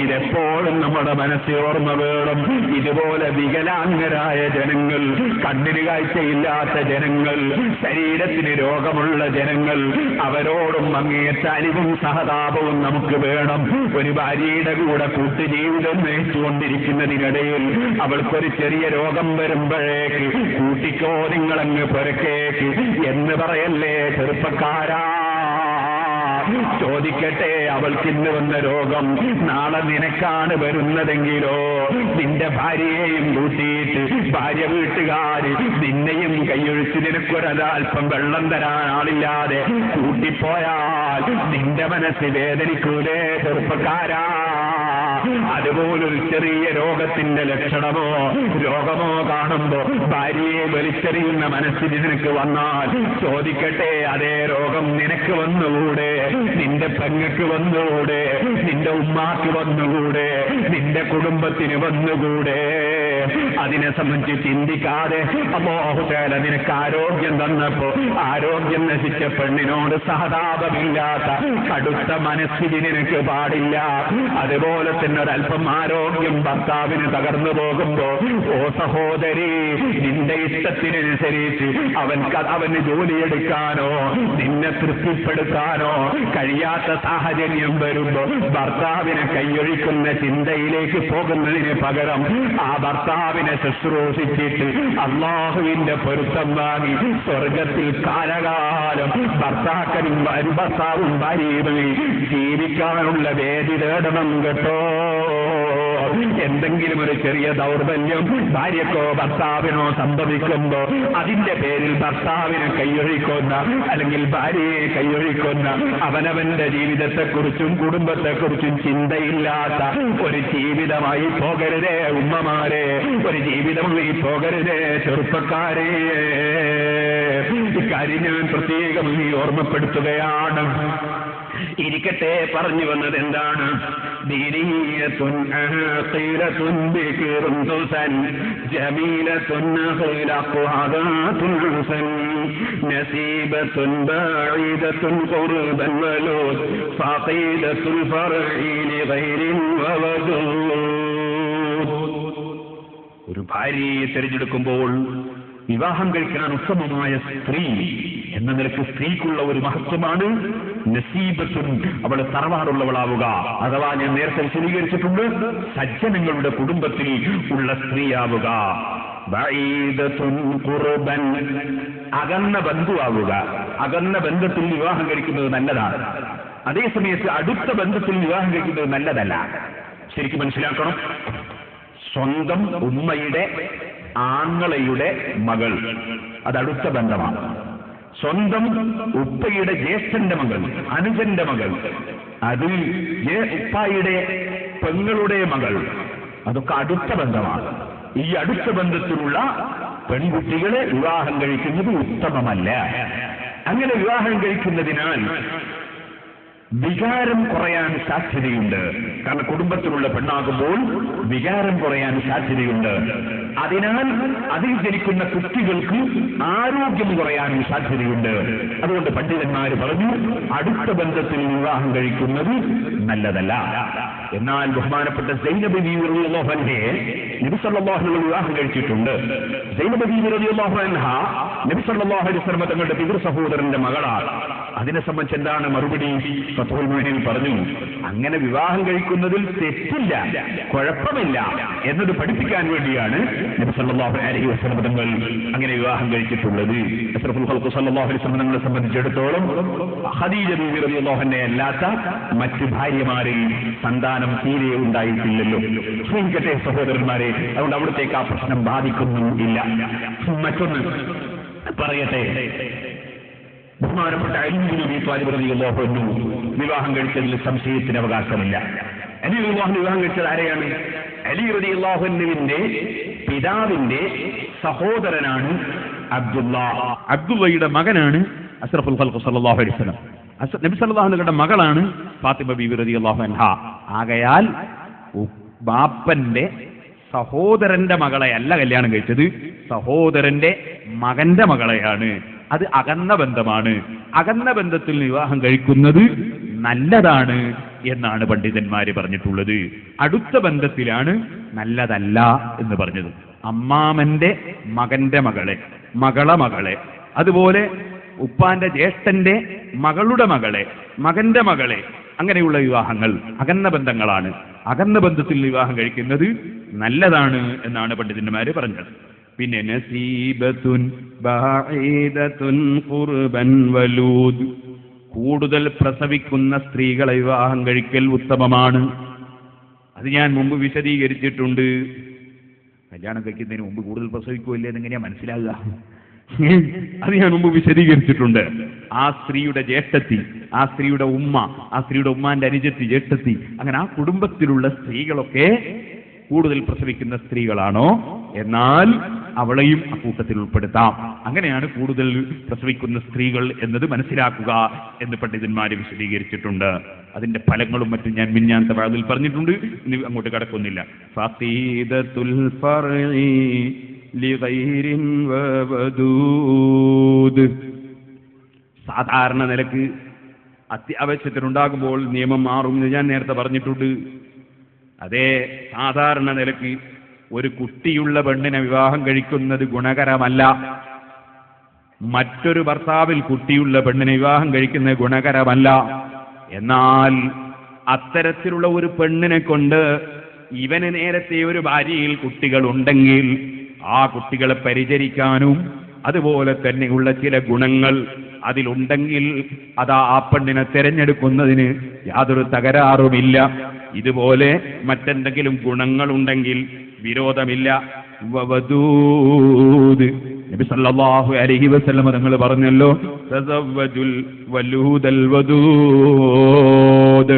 ഇതെപ്പോഴും നമ്മുടെ മനസ്സിൽ ഓർമ്മ വേണം. ഇതുപോലെ വികലാംഗരായ ജനങ്ങൾ, കണ്ണിന് കാഴ്ചയില്ലാത്ത ജനങ്ങൾ, ശരീരത്തിന് രോഗമുള്ള ജനങ്ങൾ, അവരോടും അങ്ങേയറ്റ അലിവും സഹതാപവും നമുക്ക് വേണം. ഒരു ഭാര്യയുടെ കൂടെ കൂട്ടുജീവിതം നയിച്ചുകൊണ്ടിരിക്കുന്നതിനിടയിൽ അവൾക്കൊരു ചെറിയ രോഗം വരുമ്പോഴേക്ക് കൂട്ടിക്കോ നിങ്ങളങ്ങ് പുരക്കേക്ക് എന്ന് പറയല്ലേ ചെറുപ്പക്കാരാ. ചോദിക്കട്ടെ, അവൾക്കിന്ന് വന്ന രോഗം നാളെ നിനക്കാണ് വരുന്നതെങ്കിലോ, നിന്റെ ഭാര്യയെയും കൂട്ടിയിട്ട് ഭാര്യ വീട്ടുകാര് നിന്നെയും കൈയൊഴിച്ച് നിനക്കൊരൽപ്പം വെള്ളം തരാൻ ആളില്ലാതെ കൂട്ടിപ്പോയാൽ നിന്റെ മനസ്സ് വേദനിക്കൂലേ ചെറുപ്പക്കാരാ? അതുപോലൊരു ചെറിയ രോഗത്തിന്റെ ലക്ഷണമോ രോഗമോ കാണുമ്പോ ഭാര്യയെ വലിച്ചെറിയുന്ന മനസ്സിന് നിനക്ക് വന്നാൽ ചോദിക്കട്ടെ, അതേ രോഗം നിനക്ക് വന്നുകൂടെ? നിന്റെ പെങ്ങൾക്ക് വന്നുകൂടെ? നിന്റെ ഉമ്മാക്ക് വന്നുകൂടെ? നിന്റെ കുടുംബത്തിന് വന്നുകൂടെ? അതിനെ സംബന്ധിച്ച് ചിന്തിക്കാതെ അല്ലാഹു തആല നിനക്ക് ആരോഗ്യം തന്നപ്പോ ആരോഗ്യം നശിച്ച പെണ്ണിനോട് സഹതാപമില്ലാത്ത കടുത്ത മനസ്സിന് നിനക്ക് പാടില്ല. അതുപോലെ തന്നെ ഒരല്പം ആരോഗ്യം ഭർത്താവിന് തകർന്നു പോകുമ്പോ, ഓ സഹോദരി, നിന്റെ ഇഷ്ടത്തിനനുസരിച്ച് അവന് ജോലിയെടുക്കാനോ നിന്നെ തൃപ്തിപ്പെടുത്താനോ കഴിയാത്ത സാഹചര്യം വരുമ്പോ ഭർത്താവിനെ കൈയൊഴിക്കുന്ന ചിന്തയിലേക്ക് പോകുന്നതിന് പകരം ആ ഭർത്താവിനെ ശുശ്രൂഷിച്ചിട്ട് അല്ലാഹുവിന്റെ പൊരുത്തം വാങ്ങി സ്വർഗത്തിൽ കാലകാലം ഭർത്താവും ഭാര്യയുമായി ജീവിക്കാനുള്ള വേദി തേടണം കേട്ടോ. എന്തെങ്കിലും ഒരു ചെറിയ ദൗർബല്യം ഭാര്യക്കോ ഭർത്താവിനോ സംഭവിക്കുമ്പോ അതിന്റെ പേരിൽ ഭർത്താവിനെ കൈയൊഴിക്കുന്ന അല്ലെങ്കിൽ ഭാര്യയെ കൈയൊഴിക്കുന്ന അവനവന്റെ ജീവിതത്തെക്കുറിച്ചും കുടുംബത്തെക്കുറിച്ചും ചിന്തയില്ലാത്ത ഒരു ജീവിതമായി പോകരുതേ ഉമ്മമാരെ, ഒരു ജീവിതമായി പോകരുതേ ചെറുപ്പക്കാരെ. ഇക്കാര്യം ഞാൻ പ്രത്യേകമായി ഓർമ്മപ്പെടുത്തുകയാണ്. ഇരിക്കട്ടെ, പറഞ്ഞു വന്നത് എന്താണ്? ദീനിയത്തുൻ ആഖിറത്തുൻ ബികിറുൻ തുസൻ ജമീലത്തുൻ ഖിലഖുഹാദത്തുൻ ഹുസൻ നസീബത്തുൻ ബഈദത്തുൻ ഖുർബൻ വലൂദ് ഫഖീദത്തുൽ ഫർഇ ലിഗൈരിൻ വവദൂദ്. ഒരു ഭാര്യയെ തിരഞ്ഞെടുക്കുമ്പോൾ വിവാഹം കഴിക്കാൻ ഉത്തമമായ സ്ത്രീ എന്ന നിലക്ക് സ്ത്രീക്കുള്ള ഒരു മഹത്വമാണ് നസീബത്തുൻ, അവള് തറവാടുള്ളവളാവുക. അഥവാ ഞാൻ നേരത്തെ വിശദീകരിച്ചിട്ടുണ്ട്, സജ്ജനങ്ങളുടെ കുടുംബത്തിൽ ഉള്ള സ്ത്രീയാവുക. ബഈദത്തുൻ ഖുർബൻ, അകന്ന ബന്ധുവാകുക. അകന്ന ബന്ധത്തിൽ വിവാഹം കഴിക്കുന്നത് നല്ലതാണ്. അതേസമയത്ത് അടുത്ത ബന്ധത്തിൽ വിവാഹം കഴിക്കുന്നത് നല്ലതല്ല. ശരിക്കും മനസ്സിലാക്കണം. സ്വന്തം ഉമ്മയുടെ ആങ്ങളയുടെ മകൾ അത് അടുത്ത ബന്ധമാണ്. സ്വന്തം ഉപ്പയുടെ ജ്യേഷ്ഠന്റെ മകൾ, അനുജന്റെ മകൾ, അത് ഉപ്പായുടെ പെങ്ങളുടെ മകൾ, അതൊക്കെ അടുത്ത ബന്ധമാണ്. ഈ അടുത്ത ബന്ധത്തിലുള്ള പെൺകുട്ടികളെ വിവാഹം കഴിക്കുന്നത് ഉത്തമമല്ല. അങ്ങനെ വിവാഹം കഴിക്കുന്നതിനാൽ വികാരം കുറയാൻ സാധ്യതയുണ്ട്. കാരണം കുടുംബത്തിലുള്ള പെണ്ണാകുമ്പോൾ വികാരം കുറയാൻ സാധ്യതയുണ്ട്. അതിനാൽ അതിൽ ജനിക്കുന്ന കുട്ടികൾക്ക് ആരോഗ്യം കുറയാനും സാധ്യതയുണ്ട്. അതുകൊണ്ട് പണ്ഡിതന്മാർ പറഞ്ഞു അടുത്ത ബന്ധത്തിൽ വിവാഹം കഴിക്കുന്നത് നല്ലതല്ല. എന്നാൽ ബഹുമാനപ്പെട്ട സൈനബ് ബീവി റളിയല്ലാഹു അൻഹയെ നബി സല്ലല്ലാഹു അലൈഹി വസല്ലം വിവാഹം കഴിച്ചിട്ടുണ്ട്. സൈനബ് ബീവി റളിയല്ലാഹു അൻഹ നബി സല്ലല്ലാഹു അലൈഹി വസല്ലം തങ്ങളുടെ പിതൃ സഹോദരന്റെ മകളാണ്. അതിനെ സംബന്ധിച്ച് എന്താണ് മറുപടി? ഫത്ഹുൽ മുഈനിൽ പറഞ്ഞു, അങ്ങനെ വിവാഹം കഴിക്കുന്നതിൽ തെറ്റില്ല, കുഴപ്പമില്ല എന്നത് പഠിപ്പിക്കാൻ വേണ്ടിയാണ് നബി സല്ലല്ലാഹു അലൈഹി വസല്ലം തങ്ങൾ അങ്ങനെ വിവാഹം കഴിച്ചിട്ടുള്ളത്. അഷ്റഫുൽ ഖൽഖ് സല്ലല്ലാഹു അലൈഹി വസല്ലം തങ്ങളെ സംബന്ധിച്ചിടത്തോളം ഖദീജ ബീവി റളിയല്ലാഹു അൻഹയെ അല്ലാത്ത മറ്റു ഭാര്യമാരിൽ സന്താനം തീരെ ഉണ്ടായിട്ടില്ലല്ലോ. സ്നേഹിക്കട്ടെ സഹോദരന്മാരെ, അതുകൊണ്ട് അവിടത്തേക്ക് ആ പ്രശ്നം ബാധിക്കുന്നില്ല. മറ്റൊന്ന് പറയട്ടെ, ബഹുമാനപ്പെട്ട അലി ഇബ്നു അബീ ത്വാലിബ് റളിയല്ലാഹു അൻഹു വിവാഹം കഴിച്ചതിൽ സംശയത്തിന് അവകാശമില്ല. അലി റളിയല്ലാഹു വിവാഹം കഴിച്ചത് ആരെയാണ്? അലി റളിയല്ലാഹു അൻഹുവിന്റെ പിതാവിന്റെ സഹോദരനാണ് അബ്ദുള്ള. അബ്ദുള്ളയുടെ മകനാണ് അഷ്റഫുൽ ഖൽഖ് സല്ലല്ലാഹു അലൈഹി വസല്ലം. നബി സല്ലല്ലാഹു അലൈഹി വസല്ലം മകളാണ് ഫാത്തിമ ബീവി റളിയല്ലാഹു അൻഹ. ആകയാൽ ബാപ്പന്റെ സഹോദരന്റെ മകളെ അല്ല കല്യാണം കഴിച്ചത്, സഹോദരന്റെ മകന്റെ മകളെയാണ്. അത് അകന്ന ബന്ധമാണ്. അകന്ന ബന്ധത്തിൽ വിവാഹം കഴിക്കുന്നത് നല്ലതാണ് എന്നാണ് പണ്ഡിതന്മാര് പറഞ്ഞിട്ടുള്ളത്. അടുത്ത ബന്ധത്തിലാണ് നല്ലതല്ല എന്ന് പറഞ്ഞത്. അമ്മാമന്റെ മകന്റെ മകളെ, മകളെ, അതുപോലെ ഉപ്പാന്റെ ജ്യേഷ്ഠന്റെ മകളുടെ മകളെ, മകന്റെ മകളെ, അങ്ങനെയുള്ള വിവാഹങ്ങൾ അകന്ന ബന്ധങ്ങളാണ്. അകന്ന ബന്ധത്തിൽ വിവാഹം കഴിക്കുന്നത് നല്ലതാണ് എന്നാണ് പണ്ഡിതന്മാര് പറഞ്ഞത്. പിന്നെ നസീബത്തുൻ ബഈദത്തുൻ ഖുർബൻ വലൂദ്, കൂടുതൽ പ്രസവിക്കുന്ന സ്ത്രീകളെ വിവാഹം കഴിക്കൽ ഉത്തമമാണ്. അത് ഞാൻ മുമ്പ് വിശദീകരിച്ചിട്ടുണ്ട്. കല്യാണം കഴിക്കുന്നതിന് മുമ്പ് കൂടുതൽ പ്രസവിക്കുമല്ലേ എന്നെങ്ങനെയാ മനസ്സിലാകുക? അത് ഞാൻ മുമ്പ് വിശദീകരിച്ചിട്ടുണ്ട്. ആ സ്ത്രീയുടെ ജ്യേഷ്ഠത്തി, ആ സ്ത്രീയുടെ ഉമ്മ, ആ സ്ത്രീയുടെ ഉമ്മാന്റെ അനുജത്തി, ജ്യേഷ്ഠത്തി, അങ്ങനെ ആ കുടുംബത്തിലുള്ള സ്ത്രീകളൊക്കെ കൂടുതൽ പ്രസവിക്കുന്ന സ്ത്രീകളാണോ എന്നാൽ അവളെയും അക്കൂട്ടത്തിൽ ഉൾപ്പെടുത്താം. അങ്ങനെയാണ് കൂടുതൽ പ്രസവിക്കുന്ന സ്ത്രീകൾ എന്നത് മനസ്സിലാക്കുക എന്ന് പണ്ഡിതന്മാര് വിശദീകരിച്ചിട്ടുണ്ട്. അതിന്റെ ഫലങ്ങളും മറ്റും ഞാൻ മിഞ്ഞാന്ത വാതിൽ പറഞ്ഞിട്ടുണ്ട്. ഇനി അങ്ങോട്ട് കടക്കുന്നില്ല. ഫഖീദത്തുൽ ഫർഇ ലിഗൈരിൻ വവദൂദ്, സാധാരണ നിലക്ക് അത്യാവശ്യത്തിനുണ്ടാകുമ്പോൾ നിയമം മാറും എന്ന് ഞാൻ നേരത്തെ പറഞ്ഞിട്ടുണ്ട്. അതേ സാധാരണ നിലക്ക് ഒരു കുട്ടിയുള്ള പെണ്ണിനെ വിവാഹം കഴിക്കുന്നത് ഗുണകരമല്ല. മറ്റൊരു ഭർത്താവിൽ കുട്ടിയുള്ള പെണ്ണിനെ വിവാഹം കഴിക്കുന്നത് ഗുണകരമല്ല. എന്നാൽ അത്തരത്തിലുള്ള ഒരു പെണ്ണിനെ കൊണ്ട് ഇവന് നേരത്തെ ഒരു ഭാര്യയിൽ കുട്ടികൾ ഉണ്ടെങ്കിൽ ആ കുട്ടികളെ പരിചരിക്കാനും അതുപോലെ തന്നെയുള്ള ചില ഗുണങ്ങൾ അതിലുണ്ടെങ്കിൽ അതാ ആ പെണ്ണിനെ തിരഞ്ഞെടുക്കുന്നതിന് യാതൊരു തകരാറുമില്ല. ഇതുപോലെ മറ്റെന്തെങ്കിലും ഗുണങ്ങളുണ്ടെങ്കിൽ വിരോധമില്ല. വവദൂദ്, നബി സല്ലല്ലാഹു അലൈഹി വസല്ലം തങ്ങൾ പറഞ്ഞല്ലോ, തസവ്വജുൽ വലൂദൽ വദൂദ്,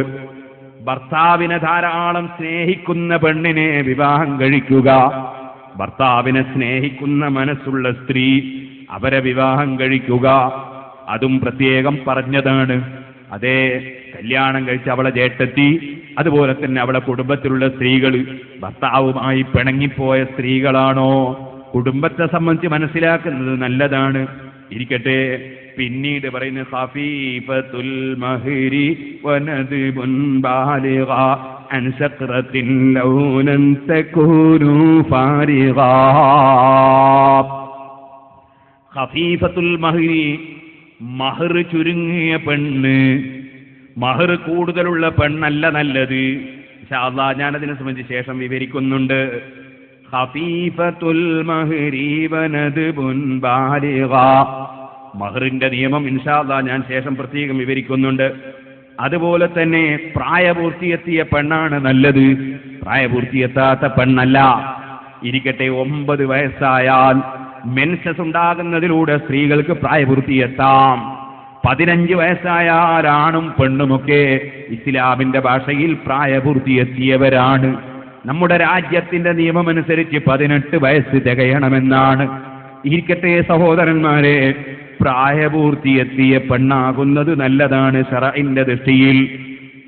ഭർത്താവിനെ ധാരാളം സ്നേഹിക്കുന്ന പെണ്ണിനെ വിവാഹം കഴിക്കുക. ഭർത്താവിനെ സ്നേഹിക്കുന്ന മനസ്സുള്ള സ്ത്രീ അവരെ വിവാഹം കഴിക്കുക. അതും പ്രത്യേകം പറഞ്ഞതാണ്. അതേ കല്യാണം കഴിച്ച അവളെ ജേഷ്ഠത്തി, അതുപോലെ തന്നെ അവളെ കുടുംബത്തിലുള്ള സ്ത്രീകൾ ഭർത്താവുമായി പിണങ്ങിപ്പോയ സ്ത്രീകളാണോ, കുടുംബത്തെ സംബന്ധിച്ച് മനസ്സിലാക്കുന്നത് നല്ലതാണ്. ഇരിക്കട്ടെ, പിന്നീട് പറയുന്ന ഖഫീഫത്തുൽ മഹ്രി വനദ്ബുൻ ബാലിഗ അൻ സഖറത്തിൻ ലൗനൻ തകൂനു ഫാരിഗ. ഖഫീഫത്തുൽ മഹ്രി, മഹർ ചുരുങ്ങിയ പെണ്ണ്, മഹർ കൂടുതലുള്ള പെണ്ണല്ല നല്ലത്. ഇൻഷാ അല്ലാഹ് ഞാനതിനെ സംബന്ധിച്ച് ശേഷം വിവരിക്കുന്നുണ്ട്. ഖഫീഫത്തുൽ മഹ്രി വനദ്ബുൻ ബാലിഗ. മഹറിന്റെ നിയമം ഇൻഷാ അല്ലാഹ് ഞാൻ ശേഷം പ്രത്യേകം വിവരിക്കുന്നുണ്ട്. അതുപോലെ തന്നെ പ്രായപൂർത്തിയെത്തിയ പെണ്ണാണ് നല്ലത്, പ്രായപൂർത്തിയെത്താത്ത പെണ്ണല്ല. ഇരിക്കട്ടെ, 9 വയസ്സായാൽ മെൻസസ് ഉണ്ടാകുന്നതിലൂടെ സ്ത്രീകൾക്ക് പ്രായപൂർത്തിയെത്താം. 15 വയസ്സായാൽ ആണും പെണ്ണുമൊക്കെ ഇസ്ലാമിന്റെ ഭാഷയിൽ പ്രായപൂർത്തിയെത്തിയവരാണ്. നമ്മുടെ രാജ്യത്തിന്റെ നിയമമനുസരിച്ച് 18 വയസ്സ് തികയണമെന്നാണ്. ഇരിക്കട്ടെ സഹോദരന്മാരെ, പ്രായപൂർത്തിയെത്തിയ പെണ്ണാകുന്നത് നല്ലതാണ് ശറഇന്റെ ദൃഷ്ടിയിൽ.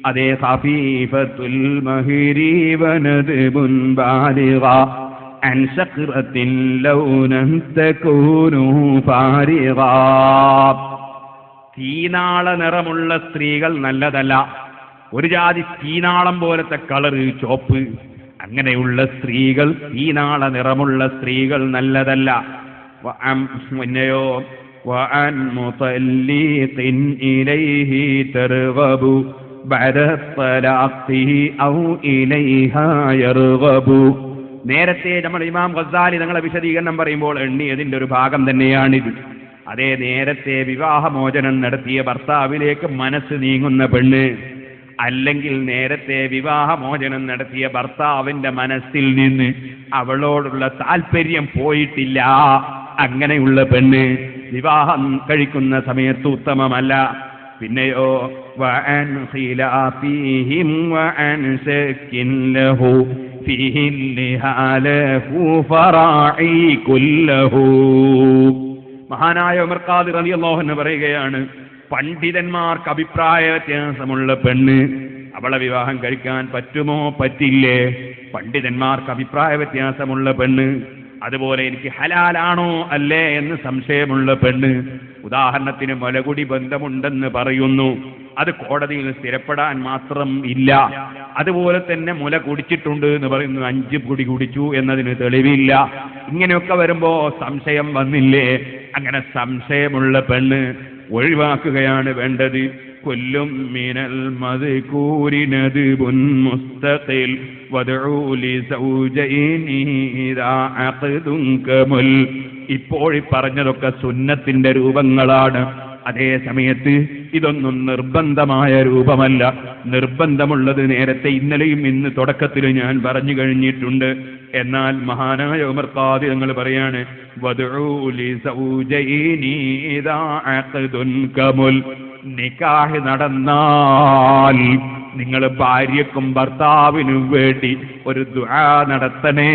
അതേ ഖഫീഫത്തുൽ മഹ്രി വനദ്ബുൻ ബാലിഗ അൻ ശഖറത്തിൻ ലൗനൻ തകൂനു ഫാരിഗ. തീനാള നിറമുള്ള സ്ത്രീകൾ നല്ലതല്ല. ഒരു ജാതി തീനാളം പോലത്തെ കളറ് ചോപ്പ്, അങ്ങനെയുള്ള സ്ത്രീകൾ, തീനാള നിറമുള്ള സ്ത്രീകൾ നല്ലതല്ല. മുന്നയോ وعن مطلق إليه ترغب بعد طلاقه أو إليها يرغب. നേരത്തെ നമ്മൾ ഇമാം ഗസാലി തങ്ങളെ വിശദീകരണം പറയുമ്പോൾ എണ്ണിയതിന്റെ ഒരു ഭാഗം തന്നെയാണിത്. അതേ, നേരത്തെ വിവാഹമോചനം നടത്തിയ ഭർത്താവിലേക്ക് മനസ്സ് നീങ്ങുന്ന പെണ്ണ്, അല്ലെങ്കിൽ നേരത്തെ വിവാഹമോചനം നടത്തിയ ഭർത്താവിന്റെ മനസ്സിൽ നിന്ന് അവളോടുള്ള താല്പര്യം പോയിട്ടില്ല, അങ്ങനെയുള്ള പെണ്ണ് വിവാഹം കഴിക്കുന്ന സമയത്ത് ഉത്തമമല്ല. പിന്നെയോ വഅൻ ഖിലാഫിഹിം വഅൻ സക്കിൻ ലഹു ഫീഹി ലിഹാലഹു ഫറാഇ കുല്ലഹു. മഹാനായ ഉമർ ഖാദി റളിയല്ലാഹു അൻഹു പറയുകയാണ്, പണ്ഡിതന്മാർക്ക് അഭിപ്രായ വ്യത്യാസമുള്ള പെണ്ണ്, അവളെ വിവാഹം കഴിക്കാൻ പറ്റുമോ പറ്റില്ലേ? പണ്ഡിതന്മാർക്ക് അഭിപ്രായ വ്യത്യാസമുള്ള പെണ്ണ്, അതുപോലെ എനിക്ക് ഹലാലാണോ അല്ലേ എന്ന് സംശയമുള്ള പെണ്ണ്, ഉദാഹരണത്തിന് മുലകുടി ബന്ധമുണ്ടെന്ന് പറയുന്നു, അത് കോടതിയിൽ സ്ഥിരപ്പെടാൻ മാത്രം ഇല്ല. അതുപോലെ തന്നെ മുല കുടിച്ചിട്ടുണ്ട് എന്ന് പറയുന്നു, 5 കുടി കുടിച്ചു എന്നതിന് തെളിവില്ല. ഇങ്ങനെയൊക്കെ വരുമ്പോ സംശയം വന്നില്ലേ? അങ്ങനെ സംശയമുള്ള പെണ്ണ് ഒഴിവാക്കുകയാണ് വേണ്ടത്. കുല്ലും മിനൽ മദ്കൂരി നദ്ബുൻ മുസ്തഖിൽ വദ്ഉ ലിസൗജൈനി ഇദാ അഖ്ദുൻ കമുൽ. ഇപ്പോൾ പറഞ്ഞതൊക്കെ സുന്നത്തിന്റെ രൂപങ്ങളാണ്. അതേ സമയത്ത് ഇതൊന്നും നിർബന്ധമായ രൂപമല്ല. നിർബന്ധമുള്ളത് നേരത്തെ ഇന്നലെയും ഇന്ന് തുടക്കത്തിൽ ഞാൻ പറഞ്ഞു കഴിഞ്ഞിട്ടുണ്ട്. എന്നാൽ മഹാനായ ഉമർ ഖാദി തങ്ങൾ പറയാണ്, വദ്ഉ ലിസൗജൈനി ഇദാ അഖ്ദുൻ കമുൽ. നിക്കാഹ് നടന്നാൽ നിങ്ങൾ ഭാര്യക്കും ഭർത്താവിനും വേണ്ടി ഒരു ദുആ നടത്തണേ.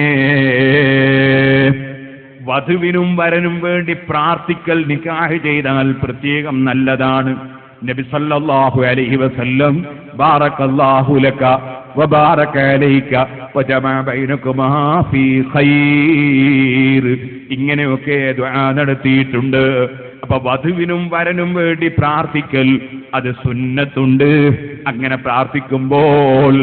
വധുവിനും വരനും വേണ്ടി പ്രാർത്ഥിക്കൽ നിക്കാഹ് ചെയ്താൽ പ്രത്യേകം നല്ലതാണ്. നബി സല്ലല്ലാഹു അലൈഹി വസല്ലം ബാറകല്ലാഹു ലക വബാറക അലൈക വജമഅ ബൈനകുമാ ഫീ ഖൈർ, ഇങ്ങനെയൊക്കെ ദുആ നടത്തിയിട്ടുണ്ട്. അപ്പൊ വധുവിനും വരനും വേണ്ടി പ്രാർത്ഥിക്കൽ അത് സുന്നത്തുണ്ട്. അങ്ങനെ പ്രാർത്ഥിക്കുമ്പോൾ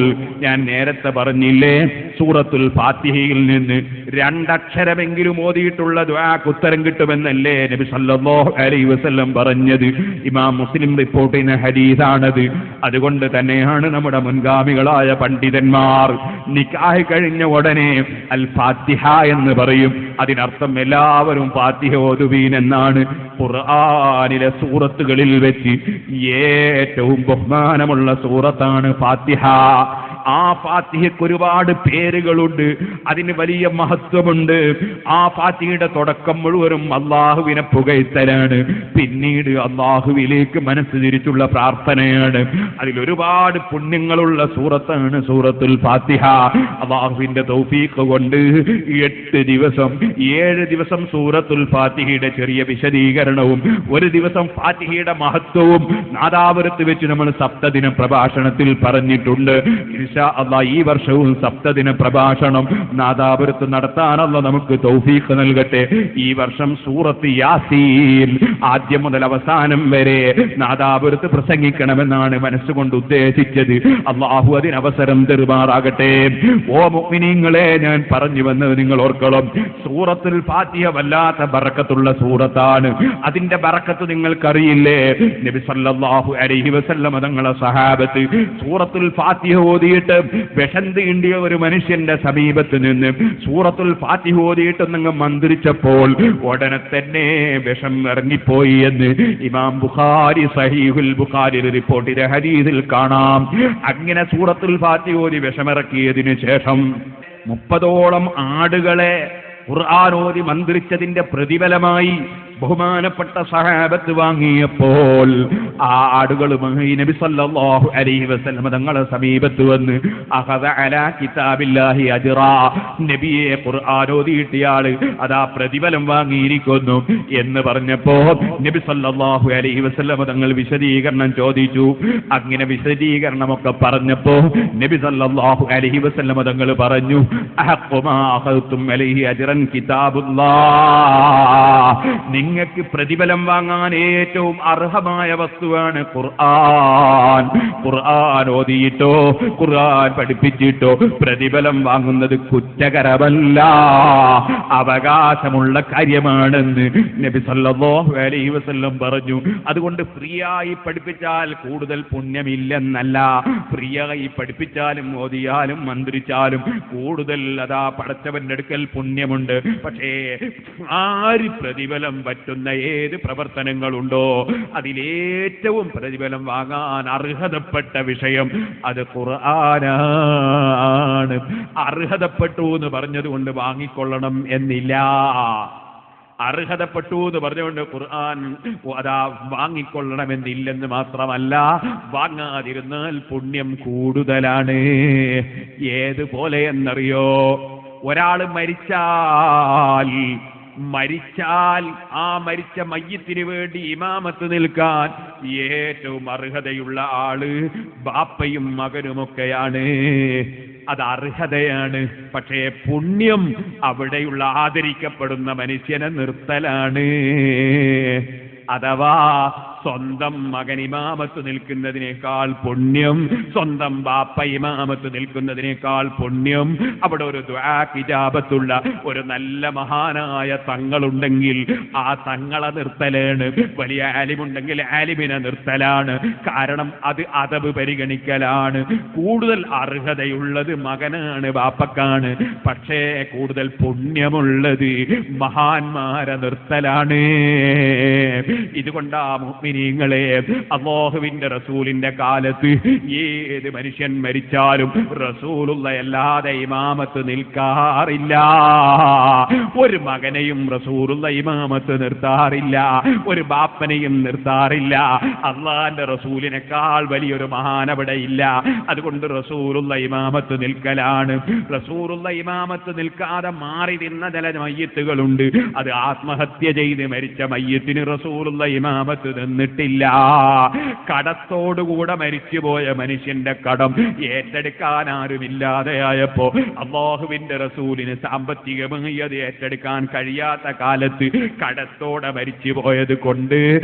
ഞാൻ നേരത്തെ പറഞ്ഞില്ലേ, സൂറത്തുൽ ഫാത്തിഹയിൽ നിന്ന് 2 അക്ഷരമെങ്കിലും ഓതിയിട്ടുള്ള ദുആക്ക് ഉത്തരം കിട്ടുമെന്നല്ലേ നബി സല്ലല്ലാഹു അലൈഹി വസല്ലം പറഞ്ഞത്. ഇമാം മുസ്ലിം റിപ്പോർട്ട് ചെയ്യുന്ന ഹദീസാണത്. അതുകൊണ്ട് തന്നെയാണ് നമ്മുടെ മുൻഗാമികളായ പണ്ഡിതന്മാർ നിക്കാഹ് കഴിഞ്ഞ ഉടനെ അൽ ഫാത്തിഹ എന്ന് പറയും. അതിനർത്ഥം എല്ലാവരും ഫാത്തിഹ ഓതുവീൻ എന്നാണ്. ഖുർആനിലെ സൂറത്തുകളിൽ വെച്ച് ഏറ്റവും ബഹുമാനമുള്ള സൂറത്താണ് ഫാത്തിഹ. ആ ഫാത്തിഹയ്ക്ക് ഒരുപാട് പേരുകളുണ്ട്, അതിന് വലിയ മഹത്വമുണ്ട്. ആ ഫാത്തിഹയുടെ തുടക്കം മുഴുവനും അള്ളാഹുവിനെ പുകഴ്ത്തലാണ്, പിന്നീട് അള്ളാഹുവിലേക്ക് മനസ്സ് തിരിച്ചുള്ള പ്രാർത്ഥനയാണ്. അതിലൊരുപാട് പുണ്യങ്ങളുള്ള സൂറത്താണ് സൂറത്തുൽ ഫാത്തിഹ. അള്ളാഹുവിന്റെ തൗഫീഖ് കൊണ്ട് 8 ദിവസം 7 ദിവസം സൂറത്തുൽ ഫാത്തിഹയുടെ ചെറിയ വിശദീകരണവും 1 ദിവസം ഫാത്തിഹയുടെ മഹത്വവും നാദാപുരത്ത് വെച്ച് നമ്മൾ സപ്തദിന പ്രഭാഷണത്തിൽ പറഞ്ഞിട്ടുണ്ട്. ഇൻഷാ അല്ലാഹ് ഈ വർഷവും സപ്തദിന പ്രഭാഷണം നാദാപുരത്ത് നടത്താനുള്ള നമുക്ക് തൗഫീഖ് നൽകട്ടെ. ഈ വർഷം സൂറത്ത് യാസീൻ ആദ്യം മുതൽ അവസാനം വരെ നാദാപുരത്ത് പ്രസംഗിക്കണമെന്നാണ് മനസ്സുകൊണ്ട് ഉദ്ദേശിച്ചത്. അല്ലാഹു അതിന് അവസരം തരുമാറാകട്ടെ. ഓ മുഅ്മിനീങ്ങളെ, ഞാൻ പറഞ്ഞു വന്നത് നിങ്ങൾ ഓർക്കണം. സൂറത്തുൽ ഫാത്തിഹ വല്ലാത്ത ബറക്കത്തുള്ള സൂറത്താണ്. അതിന്റെ ബറക്കത്ത് നിങ്ങൾക്കറിയില്ലേ? നബി സല്ലല്ലാഹു അലൈഹി വസല്ലം തങ്ങളെ സഹാബത്ത് സൂറത്തുൽ ഫാത്തിഹ ഓതിയിട്ട് ഓതിയിട്ട് വിഷം തീണ്ടിയ ഒരു മനുഷ്യന്റെ സമീപത്ത് നിന്ന് സൂറത്തുൽ ഫാത്തിഹ ഓതിയിട്ട് നിങ്ങൾ മന്ത്രിച്ചപ്പോൾ ഉടനെ തന്നെ വിഷം ഇറങ്ങിപ്പോയി എന്ന് ഇമാം ബുഖാരി സഹീഹുൽ ബുഖാരി റിപ്പോർട്ട് ചെയ്ത ഹദീസിൽ കാണാം. അങ്ങനെ സൂറത്തുൽ ഫാത്തിഹ ഓതി വിഷമിറക്കിയതിനു ശേഷം 30ഓളം ആടുകളെ ഖുർആൻ ഓതി മന്ത്രിച്ചതിന്റെ പ്രതിഫലമായി ബഹുമാനപ്പെട്ട സഹാബത്ത് വാങ്ങിയപ്പോൾ ആ ആടുകളുമായി നബി സല്ലല്ലാഹു അലൈഹി വസല്ലം തങ്ങളുടെ സമീപത്ത് വന്ന് അഖദ അലാ കിതാബില്ലാഹി അജ്റാ, നബിയെ ഖുർആൻ ഓതിയിട്ടയാള് അതാ പ്രതിഫലം വാങ്ങിയിരിക്കുന്നു എന്ന് പറഞ്ഞപ്പോ നബി സല്ലല്ലാഹു അലൈഹി വസല്ലം തങ്ങൾ വിശദീകരണം ചോദിച്ചു. അങ്ങനെ വിശദീകരണമൊക്കെ പറഞ്ഞപ്പോ നബി സല്ലല്ലാഹു അലൈഹി വസല്ലം തങ്ങൾ പറഞ്ഞു, അഹഖു മാ അഖദതും അലൈഹി അജ്റൻ കിതാബുല്ലാഹ്, നിങ്ങൾക്ക് പ്രതിഫലം വാങ്ങാൻ ഏറ്റവും അർഹമായ വസ്തുവാണ് ഖുർആൻ. ഖുർആൻ ഓതിയിട്ടോ ഖുർആൻ പഠിപ്പിച്ചിട്ടോ പ്രതിഫലം വാങ്ങുന്നത് കുറ്റകരമല്ല, അവകാശമുള്ള കാര്യമാണെന്ന് നബി സല്ലല്ലാഹു അലൈഹി വസല്ലം പറഞ്ഞു. അതുകൊണ്ട് ഫ്രീയായി പഠിപ്പിച്ചാൽ കൂടുതൽ പുണ്യമില്ലെന്നല്ല, ഫ്രീയായി പഠിപ്പിച്ചാലും ഓതിയാലും മന്ത്രിച്ചാലും കൂടുതൽ അതാ പടച്ചവന്റെ അടുക്കൽ പുണ്യമുണ്ട്. പക്ഷേ ആര് പ്രതിഫലം പറ്റുന്ന ഏത് പ്രവർത്തനങ്ങളുണ്ടോ അതിലേറ്റവും പ്രതിഫലം വാങ്ങാൻ അർഹതപ്പെട്ട വിഷയം അത് ഖുർആനാണ്. അർഹതപ്പെട്ടു എന്ന് പറഞ്ഞതുകൊണ്ട് വാങ്ങിക്കൊള്ളണം എന്നില്ല. അർഹതപ്പെട്ടു എന്ന് പറഞ്ഞുകൊണ്ട് ഖുർആൻ അതാ വാങ്ങിക്കൊള്ളണമെന്നില്ലെന്ന് മാത്രമല്ല, വാങ്ങാതിരുന്നാൽ പുണ്യം കൂടുതലാണ്. ഏതുപോലെ എന്നറിയോ? ഒരാൾ മരിച്ചാൽ ആ മരിച്ച മയ്യിത്തിന് വേണ്ടി ഇമാമത്ത് നിൽക്കാൻ ഏറ്റവും അർഹതയുള്ള ആള് ബാപ്പയും മകനുമൊക്കെയാണ്. അത് അർഹതയാണ്. പക്ഷേ പുണ്യം അവിടെയുള്ള ആദരിക്കപ്പെടുന്ന മനുഷ്യനെ നിർത്തലാണ്. അഥവാ സ്വന്തം മകൻ ഇമാമത്ത് നിൽക്കുന്നതിനേക്കാൾ പുണ്യം, സ്വന്തം ബാപ്പ ഇമാമത്ത് നിൽക്കുന്നതിനേക്കാൾ പുണ്യം. അവിടെ ഒരു ദുആ ഇജാബത്തുള്ള ഒരു നല്ല മഹാനായ തങ്ങളുണ്ടെങ്കിൽ ആ തങ്ങളെ നിർത്തലാണ്. വലിയ ആലിമുണ്ടെങ്കിൽ ആലിമിനെ നിർത്തലാണ്. കാരണം അത് അദബ് പരിഗണിക്കലാണ്. കൂടുതൽ അർഹതയുള്ളത് മകനാണ്, ബാപ്പക്കാണ്. പക്ഷേ കൂടുതൽ പുണ്യമുള്ളത് മഹാന്മാരെ നിർത്തലാണ്. ഇതുകൊണ്ടാ മുഅ്മിനീങ്ങളെ, അല്ലാഹുവിന്റെ റസൂലിന്റെ കാലത്ത് ഏത് മനുഷ്യൻ മരിച്ചാലും റസൂലുള്ള അല്ലാതെ ഇമാമത്ത് നിൽക്കാറില്ല. ഒരു മകനെയും റസൂലുള്ള ഇമാമത്ത് നിർത്താറില്ല, ഒരു ബാപ്പനെയും നിർത്താറില്ല. അല്ലാഹുവിന്റെ റസൂലിനേക്കാൾ വലിയൊരു മഹാൻ അവിടെ ഇല്ല. അതുകൊണ്ട് റസൂലുള്ള ഇമാമത്ത് നിൽക്കലാണ്. റസൂലുള്ള ഇമാമത്ത് നിൽക്കാതെ മാറി നിന്ന ചില മയ്യിത്തുകളുണ്ട്. അത് ആത്മഹത്യ ചെയ്ത് മരിച്ച മയ്യിത്തിന് റസൂലുള്ള ഇമാമത്ത് നിന്നിട്ടില്ല. കടത്തോടുകൂടെ മരിച്ചുപോയ മനുഷ്യന്റെ കടം ഏറ്റെടുക്കാൻ ആരുമില്ലാതെയായപ്പോ അല്ലാഹുവിന്റെ റസൂലിന് സാമ്പത്തികമായി അത് ഏറ്റെടുക്കാൻ കഴിയാത്ത കാലത്ത് കടത്തോടെ മരിച്ചു പോയത് കൊണ്ട്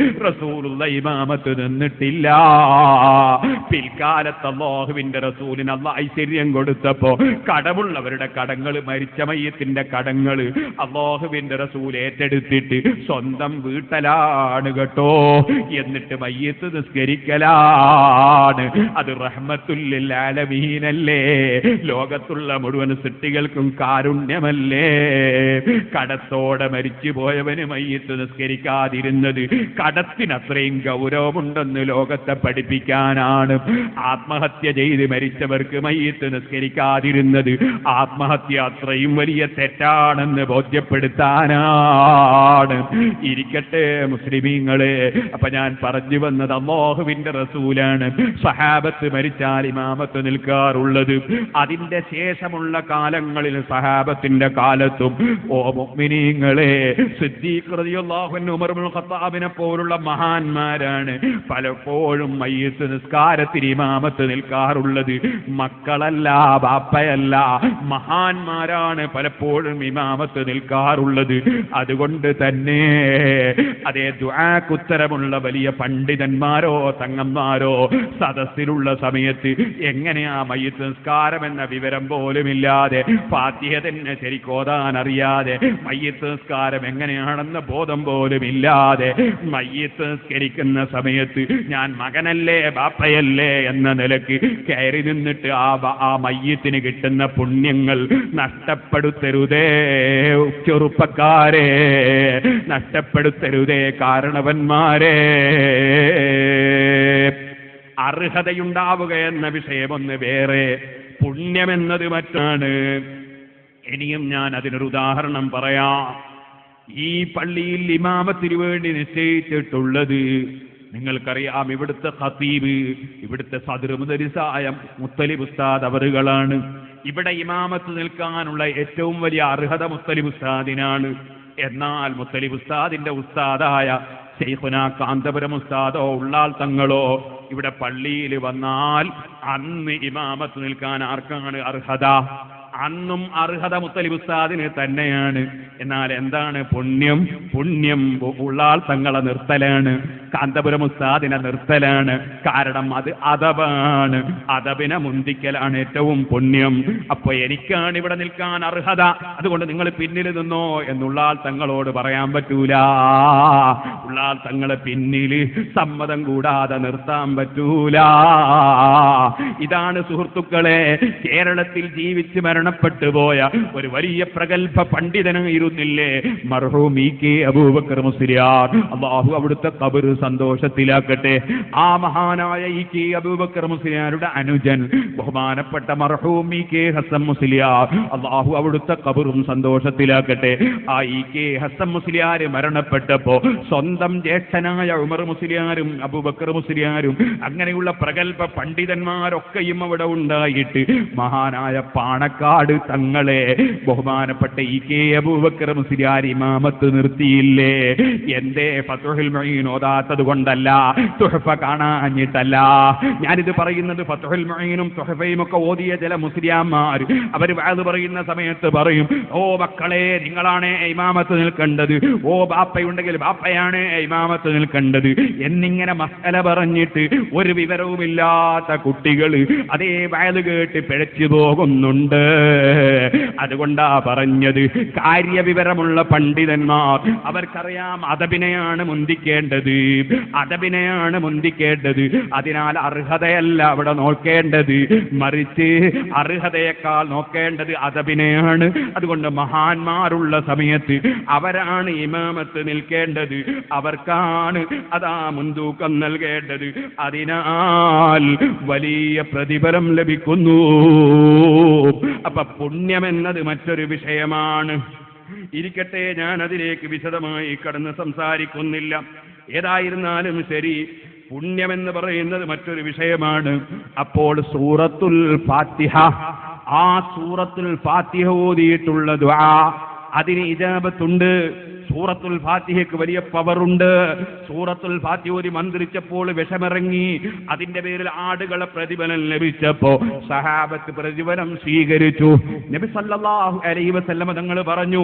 റസൂലുള്ള ഇമാമത്ത് നിന്നിട്ടില്ല. പിൽക്കാലത്ത് അല്ലാഹുവിന്റെ റസൂലിന് അല്ലാഹ് ഐശ്വര്യം കൊടുത്തപ്പോ കടമുള്ളവരുടെ കടങ്ങൾ, മരിച്ച മയ്യത്തിന്റെ കടങ്ങൾ അല്ലാഹുവിന്റെ റസൂൽ ഏറ്റെടുത്തിട്ട് സ്വന്തം വീട്ടലാണ് കേട്ടോ. എന്നിട്ട് മയ്യത്ത് നിസ്കരിക്കലാണ്. അത് റഹ്മത്തുൽ ലിൽ ആലമീനല്ലേ, ലോകത്തുള്ള മുഴുവൻ സൃഷ്ടികൾക്കും കാരുണ്യമല്ലേ. കടത്തോടെ മരിച്ചു പോയവന് മയ്യത്ത് നിസ്കരിക്കാതിരുന്നത് കടത്തിനത്രയും ഗൗരവമുണ്ടെന്ന് ലോകത്തെ പഠിപ്പിക്കാനാണ്. ആത്മഹത്യ ചെയ്ത് മരിച്ചവർക്ക് മയ്യത്ത് നിസ്കരിക്കാതിരുന്നത് ആത്മഹത്യ അത്രയും വലിയ തെറ്റാണെന്ന് ബോധ്യപ്പെടുത്താനാണ്. ഇരിക്കട്ടെ മുസ്ലിമീങ്ങളെ, അപ്പൊ ഞാൻ പറഞ്ഞു വന്നത് അല്ലാഹുവിന്റെ റസൂലാണ് സഹാബത്ത് മരിച്ചാൽ ഇമാമത്ത് നിൽക്കാറുള്ളത്. അതിന്റെ ശേഷമുള്ള കാലങ്ങളിൽ സഹാബത്തിന്റെ കാലത്തും ഓ മുഅ്മിനീങ്ങളെ, സിദ്ദീഖ് റളിയല്ലാഹു അൻഹു, ഉമർ ഇബ്നുൽ ഖത്താബിനെ പോലുള്ള മഹാന്മാരാണ് പലപ്പോഴും മയ്യിത്ത് നിസ്കാരത്തിന് ഇമാമത്ത് നിൽക്കാറുള്ളത്. മക്കളല്ല, ബാപ്പയല്ല, മഹാന്മാരാണ് പലപ്പോഴും ഇമാമത്ത് നിൽക്കാറുള്ളത്. അതുകൊണ്ട് തന്നെ അതേ ദുആക്ക് ഉത്തരമുള്ള വലിയ പണ്ഡിതന്മാരോ തങ്ങന്മാരോ സദസ്സിലുള്ള സമയത്ത് എങ്ങനെയാ മയ്യിത്ത് നിസ്കാരം എന്ന വിവരം പോലുമില്ലാതെ ഫാത്തിഹ തന്നെ ശരിക്കോതാൻ അറിയാതെ മയ്യിത്ത് നിസ്കാരം എങ്ങനെയാണെന്ന ബോധം പോലുമില്ലാതെ മയ്യിത്ത് നിസ്കരിക്കുന്ന സമയത്ത് ഞാൻ മകനല്ലേ ബാപ്പയല്ലേ എന്ന നിലയ്ക്ക് കയറി നിന്നിട്ട് ആ മയ്യിത്തിന് കിട്ടുന്ന പുണ്യങ്ങൾ നഷ്ടപ്പെടുത്തരുതേ ചെറുപ്പക്കാരെ, നഷ്ടപ്പെടുത്തരുതേ കാരണവന്മാരെ. അർഹതയുണ്ടാവുക എന്ന വിഷയമൊന്ന് വേറെ, പുണ്യമെന്നത് മറ്റാണ്. ഇനിയും ഞാൻ അതിനൊരു ഉദാഹരണം പറയാം. ഈ പള്ളിയിൽ ഇമാമത്തിന് വേണ്ടി നിശ്ചയിച്ചിട്ടുള്ളത് നിങ്ങൾക്കറിയാം, ഇവിടുത്തെ ഖതീബ്, ഇവിടുത്തെ സദർ മുദരിസായ മുത്തലിബ് ഉസ്താദ് അവറുകളാണ്. ഇവിടെ ഇമാമത്ത് നിൽക്കാനുള്ള ഏറ്റവും വലിയ അർഹത മുത്തലിബ് ഉസ്താദിനാണ്. എന്നാൽ മുത്തലിബ് ഉസ്താദിന്റെ ഉസ്താദായ ശൈഖുനാ കാന്തപുരം ഉസ്താദോ ഉള്ളാൾ തങ്ങളോ ഇവിടെ പള്ളിയിൽ വന്നാൽ അന്ന് ഇമാമത്ത് നിൽക്കാൻ ആർക്കാണ് അർഹത? അന്നും അർഹത മുത്തലിബ് ഉസ്താദിന് തന്നെയാണ്. എന്നാൽ എന്താണ് പുണ്യം? പുണ്യം ഉള്ളാൾ തങ്ങളെ നിർത്തലാണ്, കാന്തപുരം ഉസ്താദിനെ നിർത്തലാണ്. കാരണം അത് അദബാണ്, അദബിനെ മുന്തിക്കലാണ് ഏറ്റവും പുണ്യം. അപ്പൊ എനിക്കാണ് ഇവിടെ നിൽക്കാൻ അർഹത, അതുകൊണ്ട് നിങ്ങൾ പിന്നിൽ നിന്നോ എന്നുള്ളാൾ തങ്ങളോട് പറയാൻ പറ്റൂല. ഉള്ളാൾ തങ്ങളെ പിന്നിൽ സമ്മതം കൂടാതെ നിർത്താൻ പറ്റൂല. ഇതാണ് സുഹൃത്തുക്കളെ കേരളത്തിൽ ജീവിച്ച് മരണപ്പെട്ടു പോയ ഒരു വലിയ പ്രഗത്ഭ പണ്ഡിതനായിരുന്നില്ലേ മർഹൂം ഇ.കെ. അബൂബക്കർ മുസ്ലിയാർ. അല്ലാഹു അവിടുത്തെ ഖബർ സന്തോഷത്തിലാക്കട്ടെ. ആ മഹാനായ ഇ.കെ. അബൂബക്കർ മുസ്ലിയാരുടെ അനുജൻ ബഹുമാനപ്പെട്ട മർഹൂം ഇ.കെ. ഹസൻ മുസ്ലിയാർ, അല്ലാഹു അവിടുത്തെ ഖബറും സന്തോഷത്തിലാക്കട്ടെ. ആ ഇ.കെ. ഹസൻ മുസ്ലിയാർ മരണപ്പെട്ടപ്പോ സ്വന്തം ജ്യേഷ്ഠനായ ഉമർ മുസ്ലിയാരും അബൂബക്കർ മുസ്ലിയാരും അങ്ങനെയുള്ള പ്രഗത്ഭ പണ്ഡിതന്മാരൊക്കെയും അവിടെ ഉണ്ടായിട്ട് മഹാനായ പാണക്കാട് തങ്ങളെ ബഹുമാനപ്പെട്ട ഇ.കെ. അബൂബക്കർ മുസ്ലിയാർ ഇമാമത്ത് നിർത്തിയില്ലേ? എന്തേ? ഫത്ഹുൽ മുഈൻ ഓതാത്തത് കൊണ്ടല്ല, തുഹഫ കാണാഞ്ഞിട്ടല്ല. ഞാനിത് പറയുന്നത് ഫത്ഹുൽ മുഈനും തുഹഫയും ഒക്കെ ഓതിയ ചില മുസ്ലിയാന്മാർ അവർ വഅദ് പറയുന്ന സമയത്ത് പറയും, ഓ മക്കളെ നിങ്ങളാണ് ഇമാമത്ത് നിൽക്കേണ്ടത്, ഓ ബാപ്പയുണ്ടെങ്കിൽ ബാപ്പയാണ് ഇമാമത്ത് നിൽക്കേണ്ടത് എന്നിങ്ങനെ മസ്അല പറഞ്ഞിട്ട് ഒരു വിവരവുമില്ലാത്ത കുട്ടികൾ അതേ വഅദ് കേട്ട് പിഴച്ചു പോകുന്നുണ്ട്. അതുകൊണ്ടാ പറഞ്ഞത്, കാര്യവിവരമുള്ള പണ്ഡിതന്മാർ അവർക്കറിയാം അദബിനെയാണ് മുന്തിക്കേണ്ടത്, അദബിനെയാണ് മുന്തിക്കേണ്ടത്. അതിനാൽ അർഹതയല്ല അവിടെ നോക്കേണ്ടത്, മറിച്ച് അർഹതയേക്കാൾ നോക്കേണ്ടത് അദബിനെയാണ്. അതുകൊണ്ട് മഹാന്മാരുള്ള സമയത്ത് അവരാണ് ഇമാമത്ത് നിൽക്കേണ്ടത്, അവർക്കാണ് അതാ മുൻതൂക്കം നൽകേണ്ടത്. അതിനാൽ വലിയ പ്രതിഫലം ലഭിക്കുന്നു. അപ്പൊ പുണ്യമെന്നത് മറ്റൊരു വിഷയമാണ്. ഇരിക്കട്ടെ, ഞാൻ അതിലേക്ക് വിശദമായി കടന്ന് സംസാരിക്കുന്നില്ല. ഏതായിരുന്നാലും ശരി, പുണ്യമെന്ന് പറയുന്നത് മറ്റൊരു വിഷയമാണ്. അപ്പോൾ സൂറത്തുൽ ഫാത്തിഹ, ആ സൂറത്തുൽ ഫാത്തിഹ ഓതിയിട്ടുള്ള ദുആ അതിന് ഇജാബത്തുണ്ട്. സൂറത്തുൽ ഫാത്തിഹയ്ക്ക് വലിയ പവറുണ്ട്. സൂറത്തുൽ ഫാത്തിഹ ഓതി മന്ത്രിച്ചപ്പോൾ വിഷമിറങ്ങി, അതിന്റെ പേരിൽ ആടുകളെ പ്രതിഫലം ലഭിച്ചപ്പോ സഹാബത്ത് പ്രതിഫലം സ്വീകരിച്ചു. നബി സല്ലല്ലാഹു അലൈഹി വസല്ലം തങ്ങൾ പറഞ്ഞു,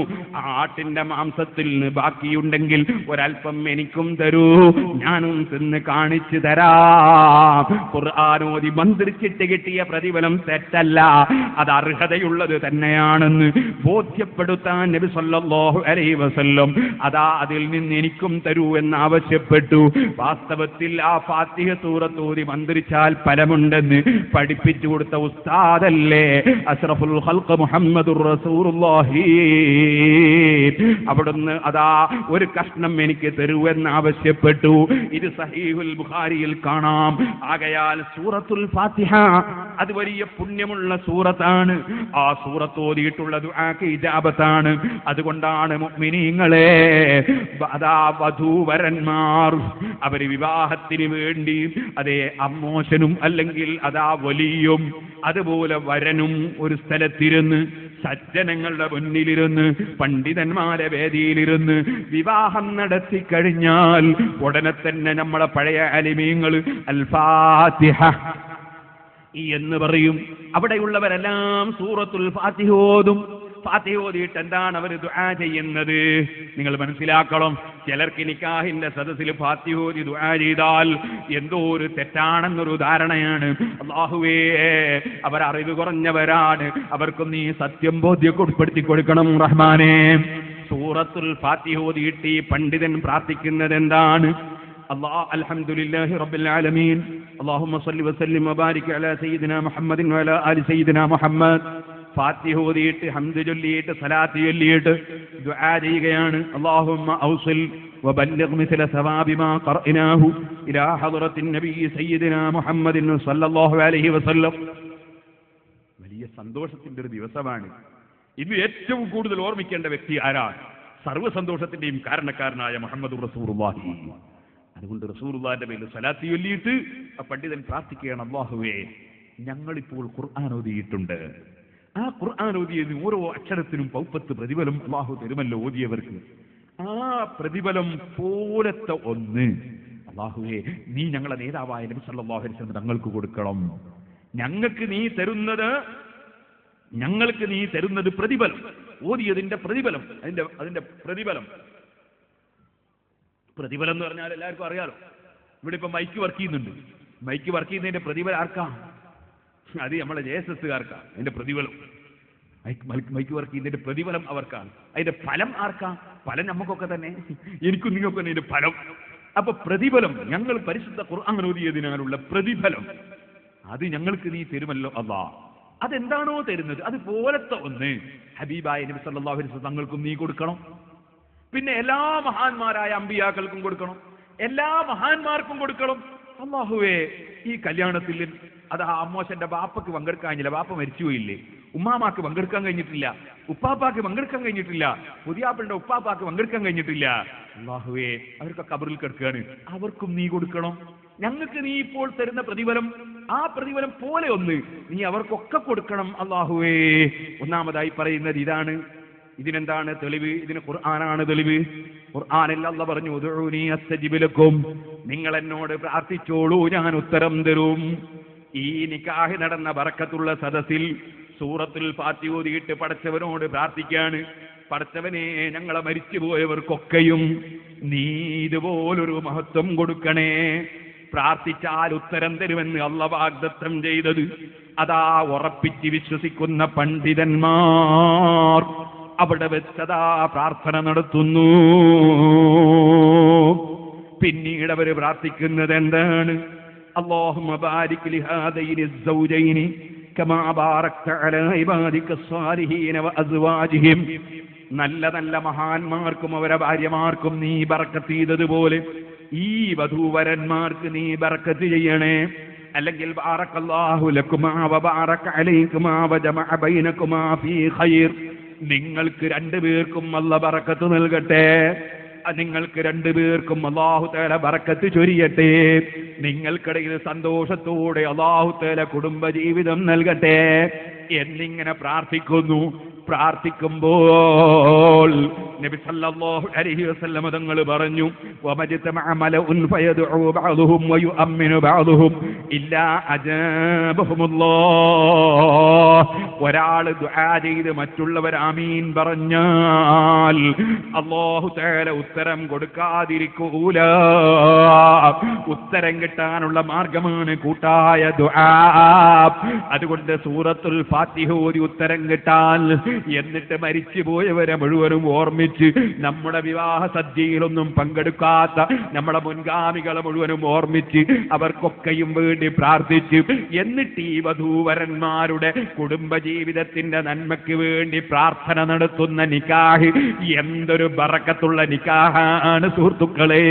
ആട്ടിന്റെ മാംസത്തിൽ ബാക്കിയുണ്ടെങ്കിൽ ഒരൽപ്പം എനിക്കും തരൂ, ഞാനും തിന്ന് കാണിച്ചു തരാം. ഖുർആൻ ഓതി മന്ത്രിച്ചിട്ട് കിട്ടിയ പ്രതിഫലം തെറ്റല്ല, അത് അർഹതയുള്ളത് തന്നെയാണെന്ന് ബോധ്യപ്പെടുത്താൻ നബി സല്ലല്ലാഹു അലൈഹി വസല്ലം അതാ അതിൽ നിന്ന് എനിക്കും തരൂ എന്ന് ആവശ്യപ്പെട്ടു. വാസ്തവത്തിൽ ആ ഫാത്തിഹ സൂറത്ത് ഓതി മന്ത്രിച്ചാൽ ഫലമുണ്ടെന്ന് പഠിപ്പിച്ചു കൊടുത്ത ഉസ്താദല്ലേ അഷ്റഫുൽ ഖൽഖ് മുഹമ്മദുർ റസൂലുള്ളാഹി. അവിടുന്ന് അതാ ഒരു കഷ്ണം എനിക്ക് തരൂ എന്ന് ആവശ്യപ്പെട്ടു. ഇത് സഹീഹുൽ ബുഖാരിയിൽ കാണാം. ആകയാൽ സൂറത്തുൽ ഫാത്തിഹ അത് വലിയ പുണ്യമുള്ള സൂറത്താണ്. ആ സൂറത്ത് ഓതിയിട്ടുള്ള ദുആക്ക് ഇജാബത്താണ്. അതുകൊണ്ടാണ് മുഅ്മിനീങ്ങളെ അതാ വധൂവരന്മാർ അവര് വിവാഹത്തിന് വേണ്ടി അതേ അമ്മോശനും അല്ലെങ്കിൽ അതാ വലിയും അതുപോലെ വരനും ഒരു സ്ഥലത്തിരുന്ന് സജ്ജനങ്ങളുടെ മുന്നിലിരുന്ന് പണ്ഡിതന്മാരെ വേദിയിലിരുന്ന് വിവാഹം നടത്തി കഴിഞ്ഞാൽ ഉടനെ തന്നെ നമ്മളെ പഴയ അലിമീങ്ങൾ അൽ ഫാത്തിഹ എന്ന് പറയും. അവിടെയുള്ളവരെല്ലാം സൂറത്തുൽ ഫാത്തിഹ ഓതും. ഫാത്തിഹ ഓതിയിട്ട് എന്താണ് അവർ ദുആ ചെയ്യുന്നത്? നിങ്ങൾ മനസ്സിലാക്കണം. ചിലർക്ക് നിക്കാഹിന്റെ സദസ്സിൽ ഫാത്തിഹ ഓതി ദുആ ചെയ്താൽ എന്തോ ഒരു തെറ്റാണെന്നൊരു ധാരണയാണ്. അല്ലാഹുവേ, അവർ അറിവ് കുറഞ്ഞവരാണ്, അവർക്കും നീ സത്യം ബോധ്യപ്പെടുത്തി കൊടുക്കണം റഹ്മാനേ. സൂറത്തുൽ ഫാത്തിഹ ഓതിയിട്ട് ഈ പണ്ഡിതൻ പ്രാർത്ഥിക്കുന്നത് എന്താണ്? അൽഹംദുലില്ലാഹി റബ്ബിൽ ആലമീൻ അല്ലാഹുമ്മ സ്വല്ലി വസല്ലിം വബാരിക് അലാ സയ്യിദിനാ മുഹമ്മദിൻ വഅലാ ആലി സയ്യിദിനാ മുഹമ്മദ്. ഫാത്തിഹ ഓതിയിട്ട് ഹംദ് ചൊല്ലിയിട്ട് സലാത്ത് ചൊല്ലിയിട്ട് ദുആ ചെയ്യുകയാണ്. അല്ലാഹുമ്മ ഔസിൽ വബല്ലിഗ് മിസ്ല സവാബി മാ ഖറഅനാഹു ഇലാ ഹദ്റത്തിൻ നബി സയ്യിദിനാ മുഹമ്മദിൻ സ്വല്ലല്ലാഹു അലൈഹി വസല്ലം. വലിയ സന്തോഷത്തിന്റെ ഒരു ദിവസമാണ് ഇന്ന്. ഏറ്റവും കൂടുതൽ ഓർമ്മിക്കേണ്ട വ്യക്തി ആരാണ്? സർവ്വ സന്തോഷത്തിന്റെയും കാരണക്കാരനായ മുഹമ്മദ് റസൂലുള്ളാഹി. അതുകൊണ്ട് റസൂലുള്ളാഹിന്റെ പേരിൽ സലാത്ത് ചൊല്ലിയിട്ട് ആ പണ്ഡിതൻ പ്രാർത്ഥിക്കുകയാണ്, അല്ലാഹുവേ, ഞങ്ങളിപ്പോൾ ഖുർആൻ ഓതിയിട്ടുണ്ട്. ആ ഖുർആൻ ഓതിയതിന് ഓരോ അക്ഷരത്തിനും 10 പ്രതിഫലം അല്ലാഹു തരുമല്ലോ ഓതിയവർക്ക്. ആ പ്രതിഫലം പോലത്തെ ഒന്ന് അല്ലാഹുവേ നീ ഞങ്ങളുടെ നേതാവായ നബി സല്ലല്ലാഹു അലൈഹി വസല്ലം തങ്ങൾക്ക് കൊടുക്കണം. ഞങ്ങൾക്ക് നീ തരുന്നത് പ്രതിഫലം, ഓതിയതിന്റെ പ്രതിഫലം, അതിന്റെ പ്രതിഫലം എന്ന് പറഞ്ഞാൽ എല്ലാവർക്കും അറിയാലോ. ഇവിടെ ഇപ്പൊ മൈക്ക് വർക്ക് ചെയ്യുന്നുണ്ട്. മൈക്ക് വർക്ക് ചെയ്യുന്നതിന്റെ പ്രതിഫലം ആർക്കാ? അത് നമ്മളെ JSSകാർക്കാ അതിന്റെ പ്രതിഫലം. മൈക്ക് വർക്ക് ചെയ്യുന്നതിന്റെ പ്രതിഫലം അവർക്കാണ്. അതിന്റെ ഫലം ആർക്കാ? ഫലം നമുക്കൊക്കെ തന്നെ, എനിക്കും നിങ്ങൾക്കും തന്നെ ഇതിന്റെ ഫലം. അപ്പൊ പ്രതിഫലം, ഞങ്ങൾ പരിശുദ്ധ ഖുർആൻ ഓതിയതിനാലുള്ള പ്രതിഫലം അത് ഞങ്ങൾക്ക് നീ തരുമല്ലോ അല്ലാഹ്. അതെന്താണോ തരുന്നത് അതുപോലത്തെ ഒന്ന് ഹബീബായ നബി സല്ലല്ലാഹു അലൈഹി വസല്ലം തങ്ങൾക്കും നീ കൊടുക്കണം. പിന്നെ എല്ലാ മഹാന്മാരായ അമ്പിയാക്കൾക്കും കൊടുക്കണം, എല്ലാ മഹാന്മാർക്കും കൊടുക്കണം. അല്ലാഹുവേ, ഈ കല്യാണത്തിൽ അത് അമ്മോശന്റെ ബാപ്പക്ക് പങ്കെടുക്കാൻ കഴിഞ്ഞില്ല, ബാപ്പ മരിച്ചുപോയില്ലേ, ഉമ്മാമാക്ക് പങ്കെടുക്കാൻ കഴിഞ്ഞിട്ടില്ല, ഉപ്പാപ്പാക്ക് പങ്കെടുക്കാൻ കഴിഞ്ഞിട്ടില്ല, പുതിയാപ്പിളുടെ ഉപ്പാപ്പാക്ക് പങ്കെടുക്കാൻ കഴിഞ്ഞിട്ടില്ല. അല്ലാഹുവേ, അവർക്ക് ഖബറിൽ കിടക്കുകയാണ്, അവർക്കും നീ കൊടുക്കണം. ഞങ്ങൾക്ക് നീ ഇപ്പോൾ തരുന്ന പ്രതിഫലം, ആ പ്രതിഫലം പോലെ ഒന്ന് നീ അവർക്കൊക്കെ കൊടുക്കണം അല്ലാഹുവേ. ഒന്നാമതായി പറയുന്നത് ഇതാണ്. ഇതിനെന്താണ് തെളിവ്? ഇതിന് ഖുർആനാണ് തെളിവ്. ഖുർആനിൽ അല്ലാഹു പറഞ്ഞു, ഉദ്ഉനി അസ്തജിബ് ലക്കും, നിങ്ങൾ എന്നോട് പ്രാർത്ഥിച്ചോളൂ, ഞാൻ ഉത്തരം തരും. ഈ നിക്കാഹ് നടന്ന ബറക്കത്തുള്ള സദസ്സിൽ സൂറത്തുൽ ഫാത്തിഹ ഓതിയിട്ട് പടച്ചവനോട് പ്രാർത്ഥിക്കാണ്, പടച്ചവനെ, ഞങ്ങളെ മരിച്ചുപോയവർക്കൊക്കെയും നീ ഇതുപോലൊരു മഹത്വം കൊടുക്കണേ. പ്രാർത്ഥിച്ചാൽ ഉത്തരം തരുമെന്ന് അല്ലാഹു വാഗ്ദത്തം ചെയ്തത് അതാ ഉറപ്പിച്ച് വിശ്വസിക്കുന്ന പണ്ഡിതന്മാർ അവിടെ വെച്ചതാ പ്രാർത്ഥന നടത്തുന്നു. പിന്നീട് അവര് പ്രാർത്ഥിക്കുന്നത് എന്താണ്? അല്ലാഹുമ്മ ബാരിക് ലിഹാദൈനി الزوجين കമാ ബാരക്ത അലാ ഇബാദിക الصالحين വഅസ്വാജിഹിം. നല്ല നല്ല മഹാന്മാർക്കും അവരുടെ ഭാര്യമാർക്കും നീ ബറക്കത്ത് ചെയ്തതുപോലെ ഈ വധൂവരന്മാർക്ക് നീ ബറക്കത്ത് ചെയ്യണേ. അല്ലെങ്കിൽ ബാറക്കല്ലാഹു ലക്കുമാ വബാറക അലൈക്കുമാ വജമഅ ബൈനകുമാ ഫീ ഖൈർ. നിങ്ങൾക്ക് രണ്ടുപേർക്കും അല്ലാഹു ബറക്കത്ത് നൽകട്ടെ, നിങ്ങൾക്ക് രണ്ടുപേർക്കും അല്ലാഹു തആല ബറക്കത്ത് ചൊരിയട്ടെ, നിങ്ങൾക്കിടയിൽ സന്തോഷത്തോടെ അല്ലാഹു തആല കുടുംബജീവിതം നൽകട്ടെ എന്നിങ്ങനെ പ്രാർത്ഥിക്കുന്നു. പ്രാർത്ഥിക്കുമ്പോൾ നബി സല്ലല്ലാഹു അലൈഹി വസല്ലം തങ്ങൾ പറഞ്ഞു, വമജ്തമഅ മലഉൻ ഫയദ്ഉ ബഅദുഹും വയുഅമ്മിനു ബഅദുഹും ഇല്ലാ അജാബഹുമുല്ലാഹ്. ഒരാൾ ദുആ ചെയ്ത് മറ്റുള്ളവർ ആമീൻ പറഞ്ഞാൽ അല്ലാഹു തആല ഉത്തരം കൊടുക്കാതിരിക്കൂല. ഉത്തരം കിട്ടാനുള്ള മാർഗമാണ് കൂട്ടായ ദുആ. അതുകൊണ്ട് സൂറത്തുൽ ഫാത്തിഹ ഓതി ഉത്തരം കിട്ടാൻ, എന്നിട്ട് മരിച്ചുപോയവരെ മുഴുവനും ഓർമ്മിച്ച് നമ്മുടെ വിവാഹ സദ്യയിലൊന്നും പങ്കെടുക്കാത്ത നമ്മുടെ മുൻഗാമികളെ മുഴുവനും ഓർമ്മിച്ച് അവർക്കൊക്കെയും വേണ്ടി പ്രാർത്ഥിച്ച്, എന്നിട്ട് ഈ വധൂവരന്മാരുടെ കുടുംബജീവിതത്തിന്റെ നന്മയ്ക്ക് വേണ്ടി പ്രാർത്ഥന നടത്തുന്ന നിക്കാഹ് എന്തൊരു ബറക്കത്തുള്ള നിക്കാഹാണ് സുഹൃത്തുക്കളെ.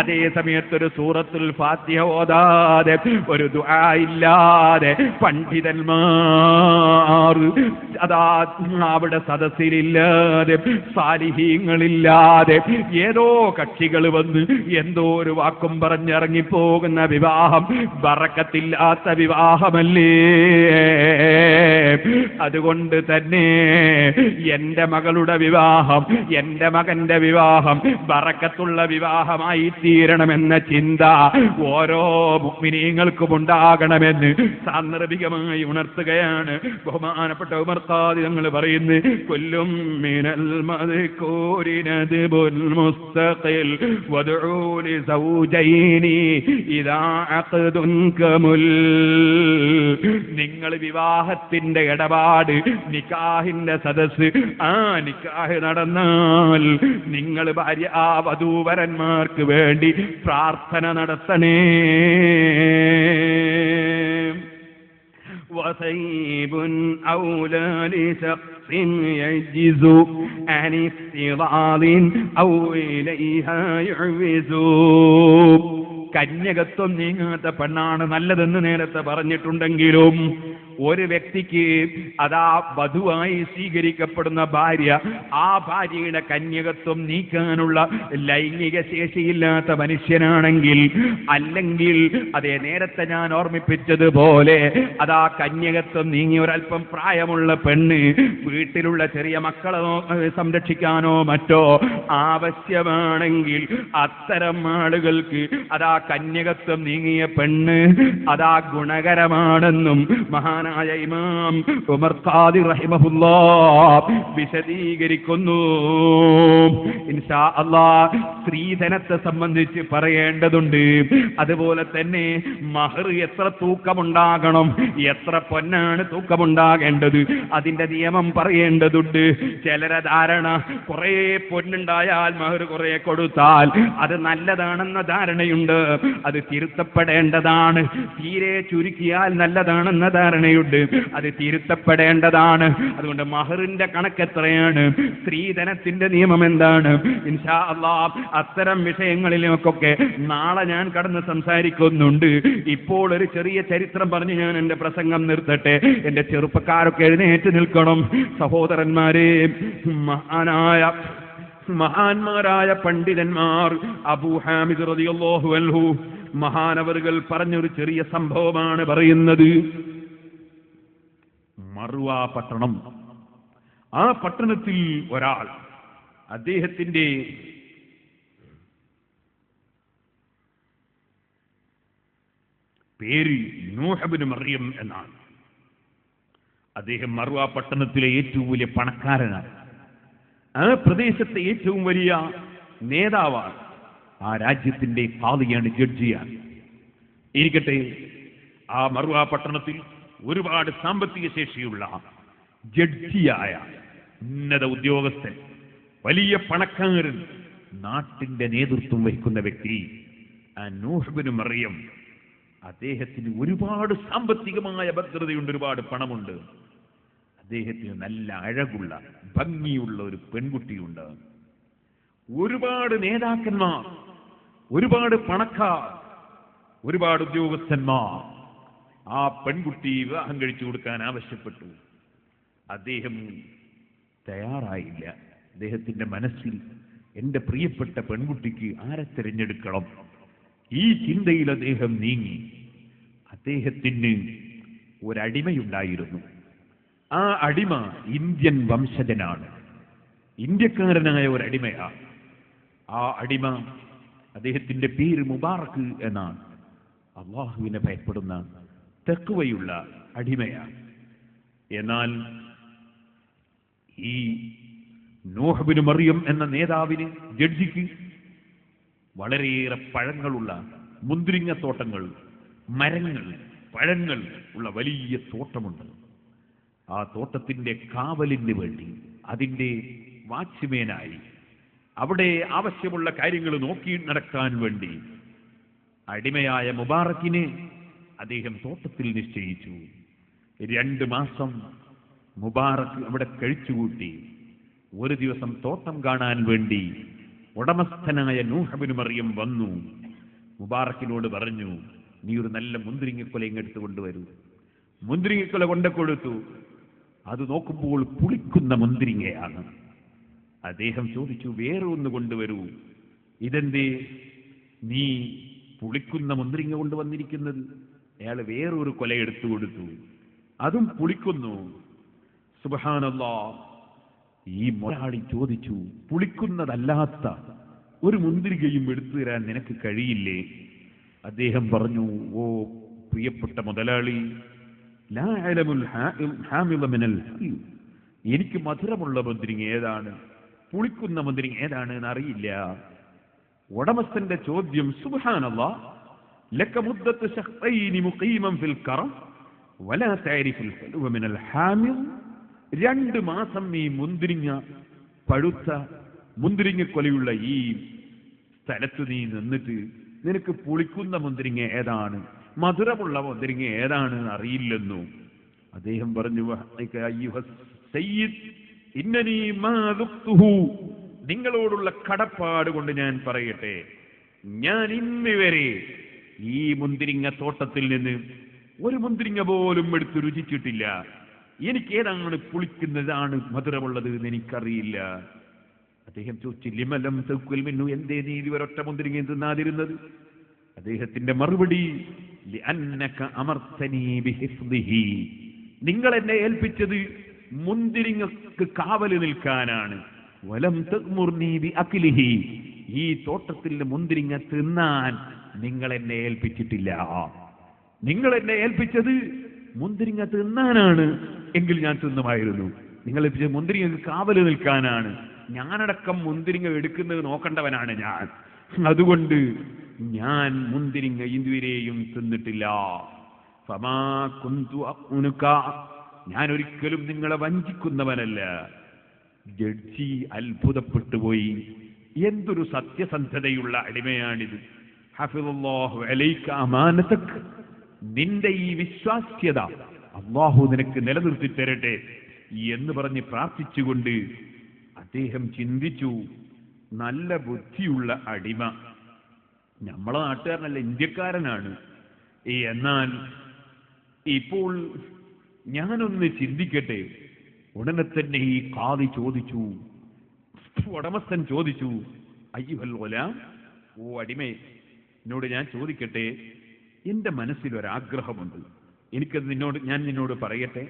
അതേ സമയത്തൊരു സൂറത്തുൽ ഫാത്തിഹ ഓതാതെ, ഒരു ദുആ ഇല്ലാതെ പണ്ഡിതന്മാർ അതാ അവിടെ സദസ്സിലില്ലാതെ, സാലിഹീങ്ങളില്ലാതെ ഏതോ കക്ഷികൾ വന്ന് എന്തോ ഒരു വാക്കും പറഞ്ഞിറങ്ങിപ്പോകുന്ന വിവാഹം ബറക്കത്തില്ലാത്ത വിവാഹമല്ലേ? അതുകൊണ്ട് തന്നെ എന്റെ മകളുടെ വിവാഹം, എന്റെ മകന്റെ വിവാഹം ബറക്കത്തുള്ള വിവാഹമായി തീരണമെന്ന ചിന്ത ഓരോ മുഅ്മിനീങ്ങൾക്കും ഉണ്ടാകണമെന്ന് സാന്ദർഭികമായി ഉണർത്തുകയാണ്. ബഹുമാനപ്പെട്ട ഉമർ ഖാദി തങ്ങൾ പറയുന്നു, കുല്ലും മിനൽ മദ്കൂരി നദ്ബുൽ മുസ്തഖിൽ വദ്ഉ ലി സൗജൈനി ഇദാ അഖ്ദുൻ കമുൽ. നിങ്ങൾ വിവാഹത്തിന്റെ ഇടപാട്, നിക്കാഹിന്റെ സദസ്സ്, ആ നിക്കാഹ് നടന്നാൽ നിങ്ങൾ ഭാര്യ വധൂവരന്മാർക്ക് വേണ്ടി പ്രാർത്ഥന നടത്തണേ. وثيب أولى لشخص يجز عن افتراض أو إليها يعوز. കന്യകത്വം നീങ്ങാത്ത പെണ്ണാണ് നല്ലതെന്ന് നേരത്തെ പറഞ്ഞിട്ടുണ്ടെങ്കിലും ഒരു വ്യക്തിക്ക് അതാ വധുവായി സ്വീകരിക്കപ്പെടുന്ന ഭാര്യ, ആ ഭാര്യയുടെ കന്യകത്വം നീക്കാനുള്ള ലൈംഗിക ശേഷിയില്ലാത്ത മനുഷ്യനാണെങ്കിൽ, അല്ലെങ്കിൽ അതേ നേരത്തെ ഞാൻ ഓർമ്മിപ്പിച്ചതുപോലെ അതാ കന്യകത്വം നീങ്ങി ഒരല്പം പ്രായമുള്ള പെണ്ണ് വീട്ടിലുള്ള ചെറിയ മക്കളെ സംരക്ഷിക്കാനോ മറ്റോ ആവശ്യമാണെങ്കിൽ അത്തരം ആളുകൾക്ക് അതാ കന്യകത്വം നീങ്ങിയ പെണ്ണ് അതാ ഗുണകരമാണെന്നും മഹാനായ ഇമാം ഉമർ ഖാദി റഹിമഹുല്ലാഹ് വിശദീകരിക്കുന്നു. ഇൻഷാ അല്ലാഹ് സ്ത്രീധനത്തെ സംബന്ധിച്ച് പറയേണ്ടതുണ്ട്. അതുപോലെ തന്നെ മഹർ എത്ര തൂക്കമുണ്ടാകണം, എത്ര പൊന്നാണ് തൂക്കമുണ്ടാകേണ്ടത്, അതിന്റെ നിയമം പറയേണ്ടതുണ്ട്. ചിലരെ ധാരണ കുറെ പൊന്നുണ്ടായാൽ മഹർ കുറെ കൊടുത്താൽ അത് നല്ലതാണെന്ന ധാരണയുണ്ട്. അത് തിരുത്തപ്പെടേണ്ടതാണ്. തീരെ ചുരുക്കിയാൽ നല്ലതാണെന്ന ധാരണയുണ്ട്. അത് തിരുത്തപ്പെടേണ്ടതാണ്. അതുകൊണ്ട് മഹറിന്റെ കണക്ക് എത്രയാണ്, സ്ത്രീധനത്തിന്റെ നിയമം എന്താണ്, ഇൻഷാ അല്ലാഹ് അത്തരം വിഷയങ്ങളിലേക്കൊക്കെ നാളെ ഞാൻ കടന്ന് സംസാരിക്കുന്നുണ്ട്. ഇപ്പോൾ ഒരു ചെറിയ ചരിത്രം പറഞ്ഞ് ഞാൻ എന്റെ പ്രസംഗം നിർത്തട്ടെ. എന്റെ ചെറുപ്പക്കാരൊക്കെ എഴുന്നേറ്റ് നിൽക്കണം. സഹോദരന്മാരെ, മഹാന്മാരായ പണ്ഡിതന്മാർ അബൂ ഹാമിദ് റളിയല്ലാഹു അൻഹു മഹാനവറുകൾ പറഞ്ഞൊരു ചെറിയ സംഭവമാണ് പറയുന്നത്. മറുവ പട്ടണം, ആ പട്ടണത്തിൽ ഒരാൾ, അദ്ദേഹത്തിന്റെ പേര് നൂഹ് ഇബ്നു മറിയം എന്നാണ്. അദ്ദേഹം മറുവ പട്ടണത്തിലെ ഏറ്റവും വലിയ പണക്കാരനാണ്. ആ പ്രദേശത്തെ ഏറ്റവും വലിയ നേതാവാണ്. ആ രാജ്യത്തിന്റെ ഖാദിയാണ്, ജഡ്ജിയാണ്. ഇരിക്കട്ടെ, ആ മറുവ പട്ടണത്തിൽ ഒരുപാട് സാമ്പത്തിക ശേഷിയുള്ള ജഡ്ജിയായ ഉന്നത ഉദ്യോഗസ്ഥൻ, വലിയ പണക്കാരൻ, നാട്ടിന്റെ നേതൃത്വം വഹിക്കുന്ന വ്യക്തി ആ നൂഹ് ഇബ്നു മറിയം. അദ്ദേഹത്തിന് ഒരുപാട് സാമ്പത്തികമായ ഭദ്രതയുണ്ട്, ഒരുപാട് പണമുണ്ട്. അദ്ദേഹത്തിന് നല്ല അഴകുള്ള ഭംഗിയുള്ള ഒരു പെൺകുട്ടിയുണ്ട്. ഒരുപാട് നേതാക്കന്മാർ, ഒരുപാട് പണക്കാർ, ഒരുപാട് ഉദ്യോഗസ്ഥന്മാർ ആ പെൺകുട്ടി വിവാഹം കഴിച്ചു കൊടുക്കാൻ ആവശ്യപ്പെട്ടു. അദ്ദേഹം തയ്യാറായില്ല. അദ്ദേഹത്തിന്റെ മനസ്സിൽ എന്റെ പ്രിയപ്പെട്ട പെൺകുട്ടിക്ക് ആരെ തിരഞ്ഞെടുക്കണം, ഈ ചിന്തയിൽ അദ്ദേഹം നീങ്ങി. അദ്ദേഹത്തിന് ഒരടിമയുണ്ടായിരുന്നു. ആ അടിമ ഇന്ത്യൻ വംശജനാണ്, ഇന്ത്യക്കാരനായ ഒരടിമയാണ്. ആ അടിമ, അദ്ദേഹത്തിന്റെ പേര് മുബാറക്ക് എന്നാണ്. അള്ളാഹുവിനെ ഭയപ്പെടുന്ന തഖ്വയുള്ള അടിമയാണ്. എന്നാൽ ഈ നൂഹ് ഇബ്നു മറിയം എന്ന നേതാവിന്, ജഡ്ജിക്ക് വളരെയേറെ പഴങ്ങളുള്ള മുന്തിരിങ്ങത്തോട്ടങ്ങൾ, മരങ്ങൾ, പഴങ്ങൾ ഉള്ള വലിയ തോട്ടമുണ്ട്. ആ തോട്ടത്തിന്റെ കാവലിന് വേണ്ടി, അതിന്റെ വാച്ച്മേനായി, അവിടെ ആവശ്യമുള്ള കാര്യങ്ങൾ നോക്കി നടക്കാൻ വേണ്ടി അടിമയായ മുബാറക്കിനെ അദ്ദേഹം തോട്ടത്തിൽ നിശ്ചയിച്ചു. 2 മാസം മുബാറക്ക് അവിടെ കഴിച്ചുകൂട്ടി. ഒരു ദിവസം തോട്ടം കാണാൻ വേണ്ടി ഉടമസ്ഥനായ നൂഹ് ഇബ്നു മറിയം വന്നു. മുബാറക്കിനോട് പറഞ്ഞു, നീ ഒരു നല്ല മുന്തിരിങ്ങക്കൊല ഇങ്ങെടുത്ത് കൊണ്ടുവരൂ. മുന്തിരിങ്ങക്കൊല കൊണ്ടു കൊടുത്തു. അത് നോക്കുമ്പോൾ പുളിക്കുന്ന മുന്തിരിങ്ങയാണ്. അദ്ദേഹം ചോദിച്ചു, വേറെ ഒന്ന് കൊണ്ടുവരൂ. ഇതെന്തേ നീ പുളിക്കുന്ന മുന്തിരിങ്ങ കൊണ്ടുവന്നിരിക്കുന്നത്? അയാൾ വേറൊരു കൊല എടുത്തു കൊടുത്തു. അതും പുളിക്കുന്നു. സുബ്ഹാനല്ലാഹ്. ഈ മുതലാളി ചോദിച്ചു, പുളിക്കുന്നതല്ലാത്ത ഒരു മുന്തിരികയും എടുത്തു തരാൻ നിനക്ക് കഴിയില്ലേ? അദ്ദേഹം പറഞ്ഞു, ഓ പ്രിയപ്പെട്ട മുതലാളി, ലാ അലമുൽ ഹാമിള മിനൽ ഹൽ, എനിക്ക് മധുരമുള്ള മുന്തിരിങ്ങ ഏതാണ്, പുളിക്കുന്ന മുന്തിരിങ്ങ ഏതാണ് എന്ന് അറിയില്ല. ഉടമസ്ഥന്റെ ചോദ്യം, സുബ്ഹാനല്ലാഹ്, ലക മുദ്ദത്തു ശഖ്തൈനി മുഖീമൻ ഫിൽ കറം വലാ തഅരിഫുൽ ഹൽവ മിനൽ ഹാമിൾ. 2 മാസം ഈ മുന്തിരിങ്ങ, പഴുത്ത മുന്തിരിങ്ങക്കൊലയുള്ള ഈ സ്ഥലത്ത് നീ നിന്നിട്ട് നിനക്ക് പുളിക്കുന്ന മുന്തിരിങ്ങ ഏതാണ്, മധുരമുള്ള മുന്തിരിങ്ങ ഏതാണ് അറിയില്ലെന്നു. അദ്ദേഹം പറഞ്ഞു, സയ്യിദ് ഇന്നനീ മാ ദുഖ്തുഹു, നിങ്ങളോടുള്ള കടപ്പാട് കൊണ്ട് ഞാൻ പറയട്ടെ, ഞാൻ ഇന്ന് വരെ ഈ മുന്തിരിങ്ങ തോട്ടത്തിൽ നിന്ന് ഒരു മുന്തിരിങ്ങ പോലും എടുത്ത് രുചിച്ചിട്ടില്ല. എനിക്ക് ഏതാണ് പുളിക്കുന്നതാണ് മധുരമുള്ളത് എന്ന് എനിക്കറിയില്ല. അദ്ദേഹം ചോദിച്ചു, ലിമലം തൗക്കുൽ മിന്നു, എന്തേ നീ ഇവരൊറ്റ മുന്തിരിങ്ങ തിന്നാതിരുന്നത്? അദ്ദേഹത്തിന്റെ മറുപടി, ലിഅന്നക അമർതനീ ബിഹിഫ്ദിഹി, നിങ്ങൾ എന്നെ ഏൽപ്പിച്ചത് മുന്തിരിങ്ങക്ക് കാവല് നിൽക്കാനാണ്. വലം തഅ്മുർനീ ബിഅക്ലിഹി, ഈ തോട്ടത്തിലെ മുന്തിരിങ്ങ തിന്നാൻ നിങ്ങൾ എന്നെ ഏൽപ്പിച്ചിട്ടില്ല. നിങ്ങൾ എന്നെ ഏൽപ്പിച്ചത് മുന്തിരിങ്ങ തിന്നാനാണ്, എങ്കിൽ ഞാൻ തിന്നുമായിരുന്നു. നിങ്ങൾ ഏൽപ്പിച്ചത് മുന്തിരിങ്ങക്ക് കാവല് നിൽക്കാനാണ്. ഞാനടക്കം മുന്തിരിങ്ങ എടുക്കുന്നത് നോക്കേണ്ടവനാണ് ഞാൻ. അതുകൊണ്ട് ഞാൻ മുന്തിരിങ്ങ ഇതുവരെയും തിന്നിട്ടില്ല. ഫമാ കുന്തു അഖ്നുക, ഞാൻ ഒരിക്കലും നിങ്ങളെ വഞ്ചിക്കുന്നവനല്ല. ജഡ്ജി അത്ഭുതപ്പെട്ടു പോയി. എന്തൊരു സത്യസന്ധതയുള്ള അടിമയാണിത്. ഹഫിദല്ലാഹു അലൈക അമാനതക്, നിന്റെ ഈ വിശ്വാസ്യത അല്ലാഹു നിനക്ക് നിലനിർത്തി തരട്ടെ എന്ന് പറഞ്ഞ് പ്രാർത്ഥിച്ചുകൊണ്ട് അദ്ദേഹം ചിന്തിച്ചു, നല്ല ബുദ്ധിയുള്ള അടിമ, നമ്മളെ നാട്ടുകാരനല്ല, ഇന്ത്യക്കാരനാണ്. എന്നാൽ ഇപ്പോൾ ഞാനൊന്ന് ചിന്തിക്കട്ടെ. ഉടനെ തന്നെ ഈ ഖാദി ചോദിച്ചു, ഉടമസ്ഥൻ ചോദിച്ചു, അയ്യുഹൽ ഗുലാം, ഓ അടിമേ, എന്നോട് ഞാൻ ചോദിക്കട്ടെ, എന്റെ മനസ്സിലൊരാഗ്രഹമുണ്ട്, ഞാൻ നിന്നോട് പറയട്ടെ?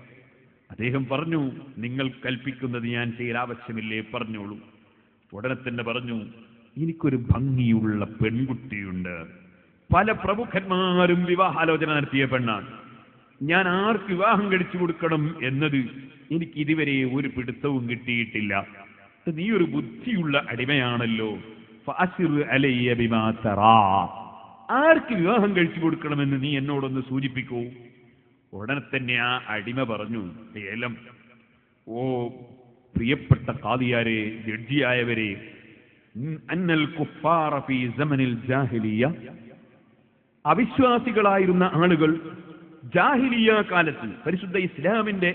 അദ്ദേഹം പറഞ്ഞു, നിങ്ങൾ കൽപ്പിക്കുന്നത് ഞാൻ ചെയ്യാൻ ആവശ്യമില്ലേ, പറഞ്ഞോളൂ. ഉടനെ തന്നെ പറഞ്ഞു, എനിക്കൊരു ഭംഗിയുള്ള പെൺകുട്ടിയുണ്ട്. പല പ്രമുഖന്മാരും വിവാഹാലോചന നടത്തിയ പെണ്ണാണ്. ഞാൻ ആർക്ക് വിവാഹം കഴിച്ചു കൊടുക്കണം എന്നത് എനിക്ക് ഇതുവരെ ഒരു പിടുത്തവും കിട്ടിയിട്ടില്ല. നീ ഒരു ബുദ്ധിയുള്ള അടിമയാണല്ലോ, ഫഅസിർ അലയ്യ ബിമാ തറാ, ആർക്ക് വിവാഹം കഴിച്ചു കൊടുക്കണമെന്ന് നീ എന്നോടൊന്ന് സൂചിപ്പിക്കൂ. ഉടനെ തന്നെ ആ അടിമ പറഞ്ഞു, ഏലം, ഓ പ്രിയപ്പെട്ട ഖാദിയാരെ, ജഡ്ജിയായവരെ, അന്നൽ കുഫാറ ഫീ സമനിൽ ജാഹിലിയ്യ, അവിശ്വാസികളായിരുന്ന ആളുകൾ ജാഹിലിയ കാലത്ത്, പരിശുദ്ധ ഇസ്ലാമിന്റെ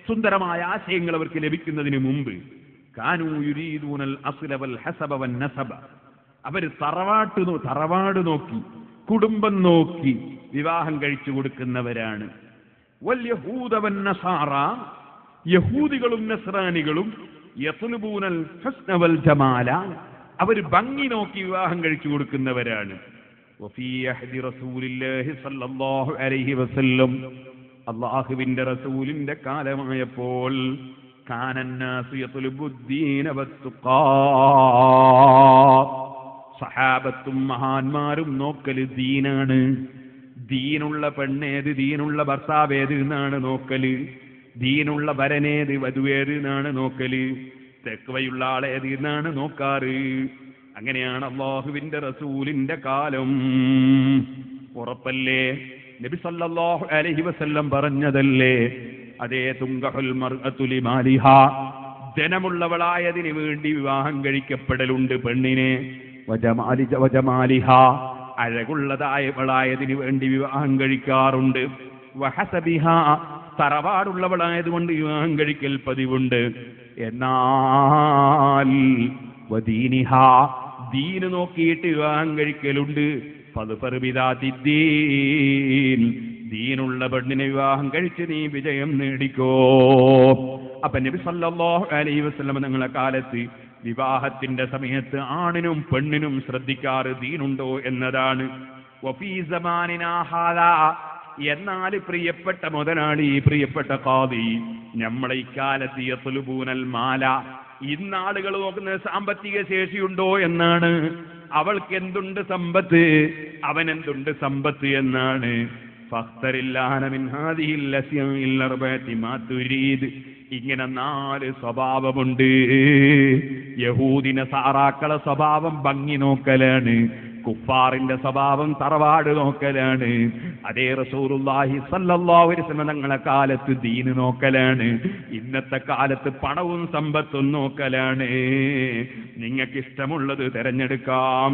സുന്ദരമായ ആശയങ്ങൾ അവർക്ക് ലഭിക്കുന്നതിന് മുമ്പ്, കാനൂ യുരീദൂനൽ അസ്ല വൽ ഹസബ വൻ നസബ, അവർ തറവാട് നോക്കി, കുടുംബം നോക്കി വിവാഹം കഴിച്ചു കൊടുക്കുന്നവരാണ്. വൽ യഹൂദ വൻ നസാറ, യഹൂദികളും നസ്രാനികളും യത്ലുബൂനൽ ഹസ്ന വൽ ജമാല, അവർ ഭംഗി നോക്കി വിവാഹം കഴിച്ചു കൊടുക്കുന്നവരാണ്. വഫീ അഹ്ദി റസൂലില്ലാഹി സ്വല്ലല്ലാഹു അലൈഹി വസല്ലം, അല്ലാഹുവിന്റെ റസൂലിന്റെ കാലമായപ്പോൾ, കാനന്നാസു യത്ലുബുദ്ദീന വത്തുഖാ, സഹാബത്തും മഹാന്മാരും നോക്കല് ദീനാണ്. ദീനുള്ള പെണ്ണേത്, ദീനുള്ള ഭർത്താവേത് എന്നാണ് നോക്കല്. ദീനുള്ള വരനേത്, വധുവേത് എന്നാണ് നോക്കല്. തെക്വയുള്ള ആളേത് എന്നാണ് നോക്കാറ്. അങ്ങനെയാണ് അല്ലാഹുവിന്റെ റസൂലിന്റെ കാലം. ഉറപ്പല്ലേ? നബി സല്ലല്ലാഹു അലൈഹി വസല്ലം പറഞ്ഞതല്ലേ, അതേ, തുങ്കഹുൽ മർഅതു ലിമാലിഹാ, ജനമുള്ളവളായതിനു വേണ്ടി വിവാഹം കഴിക്കപ്പെടലുണ്ട് പെണ്ണിനെ. വജമാലിഹാ, അഴകുള്ളതായവളായതിനു വേണ്ടി വിവാഹം കഴിക്കാറുണ്ട്. വഹസബിഹാ, തറവാടുള്ളവളായതുകൊണ്ട് വിവാഹം കഴിക്കൽ പതിവുണ്ട്. എന്നാൽ വദീനിഹാ, ദീന് നോക്കിയിട്ട് വിവാഹം കഴിക്കലുണ്ട്. ഫദ്ഫർബിദാതിദ്ദീൻ, ദീനുള്ള പെണ്ണിനെ വിവാഹം കഴിച്ച് നീ വിജയം നേടിക്കോ. അപ്പൊ നബി സല്ലല്ലാഹു അലൈഹി വസല്ലം നിങ്ങളുടെ കാലത്ത് വിവാഹത്തിന്റെ സമയത്ത് ആണിനും പെണ്ണിനും ശ്രദ്ധിക്കാറ് ദീനുണ്ടോ എന്നതാണ്. വഫീ സമാനിനാ ഹാദാ, എന്നാൽ പ്രിയപ്പെട്ട മുതലാളി, പ്രിയപ്പെട്ട ഖാദി, നമ്മളെ ഇക്കാലത്ത് യത്ലുബൂനൽ മാല, ഇന്നാളുകൾ നോക്കുന്നത് സാമ്പത്തിക ശേഷിയുണ്ടോ എന്നാണ്. അവൾക്ക് എന്തുണ്ട് സമ്പത്ത്, അവനെന്തുണ്ട് സമ്പത്ത് എന്നാണ്. ഇങ്ങനെ 4 സ്വഭാവമുണ്ട്. യഹൂദിനെ സാറാക്കളെ സ്വഭാവം ഭംഗി നോക്കലാണ്, കുഫാറിന്റെ സ്വഭാവം തറവാട് നോക്കലാണ്. അതേ റസൂലുള്ളാഹി സ്വല്ലല്ലാഹു അലൈഹി വസല്ലം തങ്ങളെ കാലത്ത് ദീന് നോക്കലാണ്. ഇന്നത്തെ കാലത്ത് പണവും സമ്പത്തും നോക്കലാണ്. നിങ്ങൾക്ക് ഇഷ്ടമുള്ളത് തിരഞ്ഞെടുക്കാം.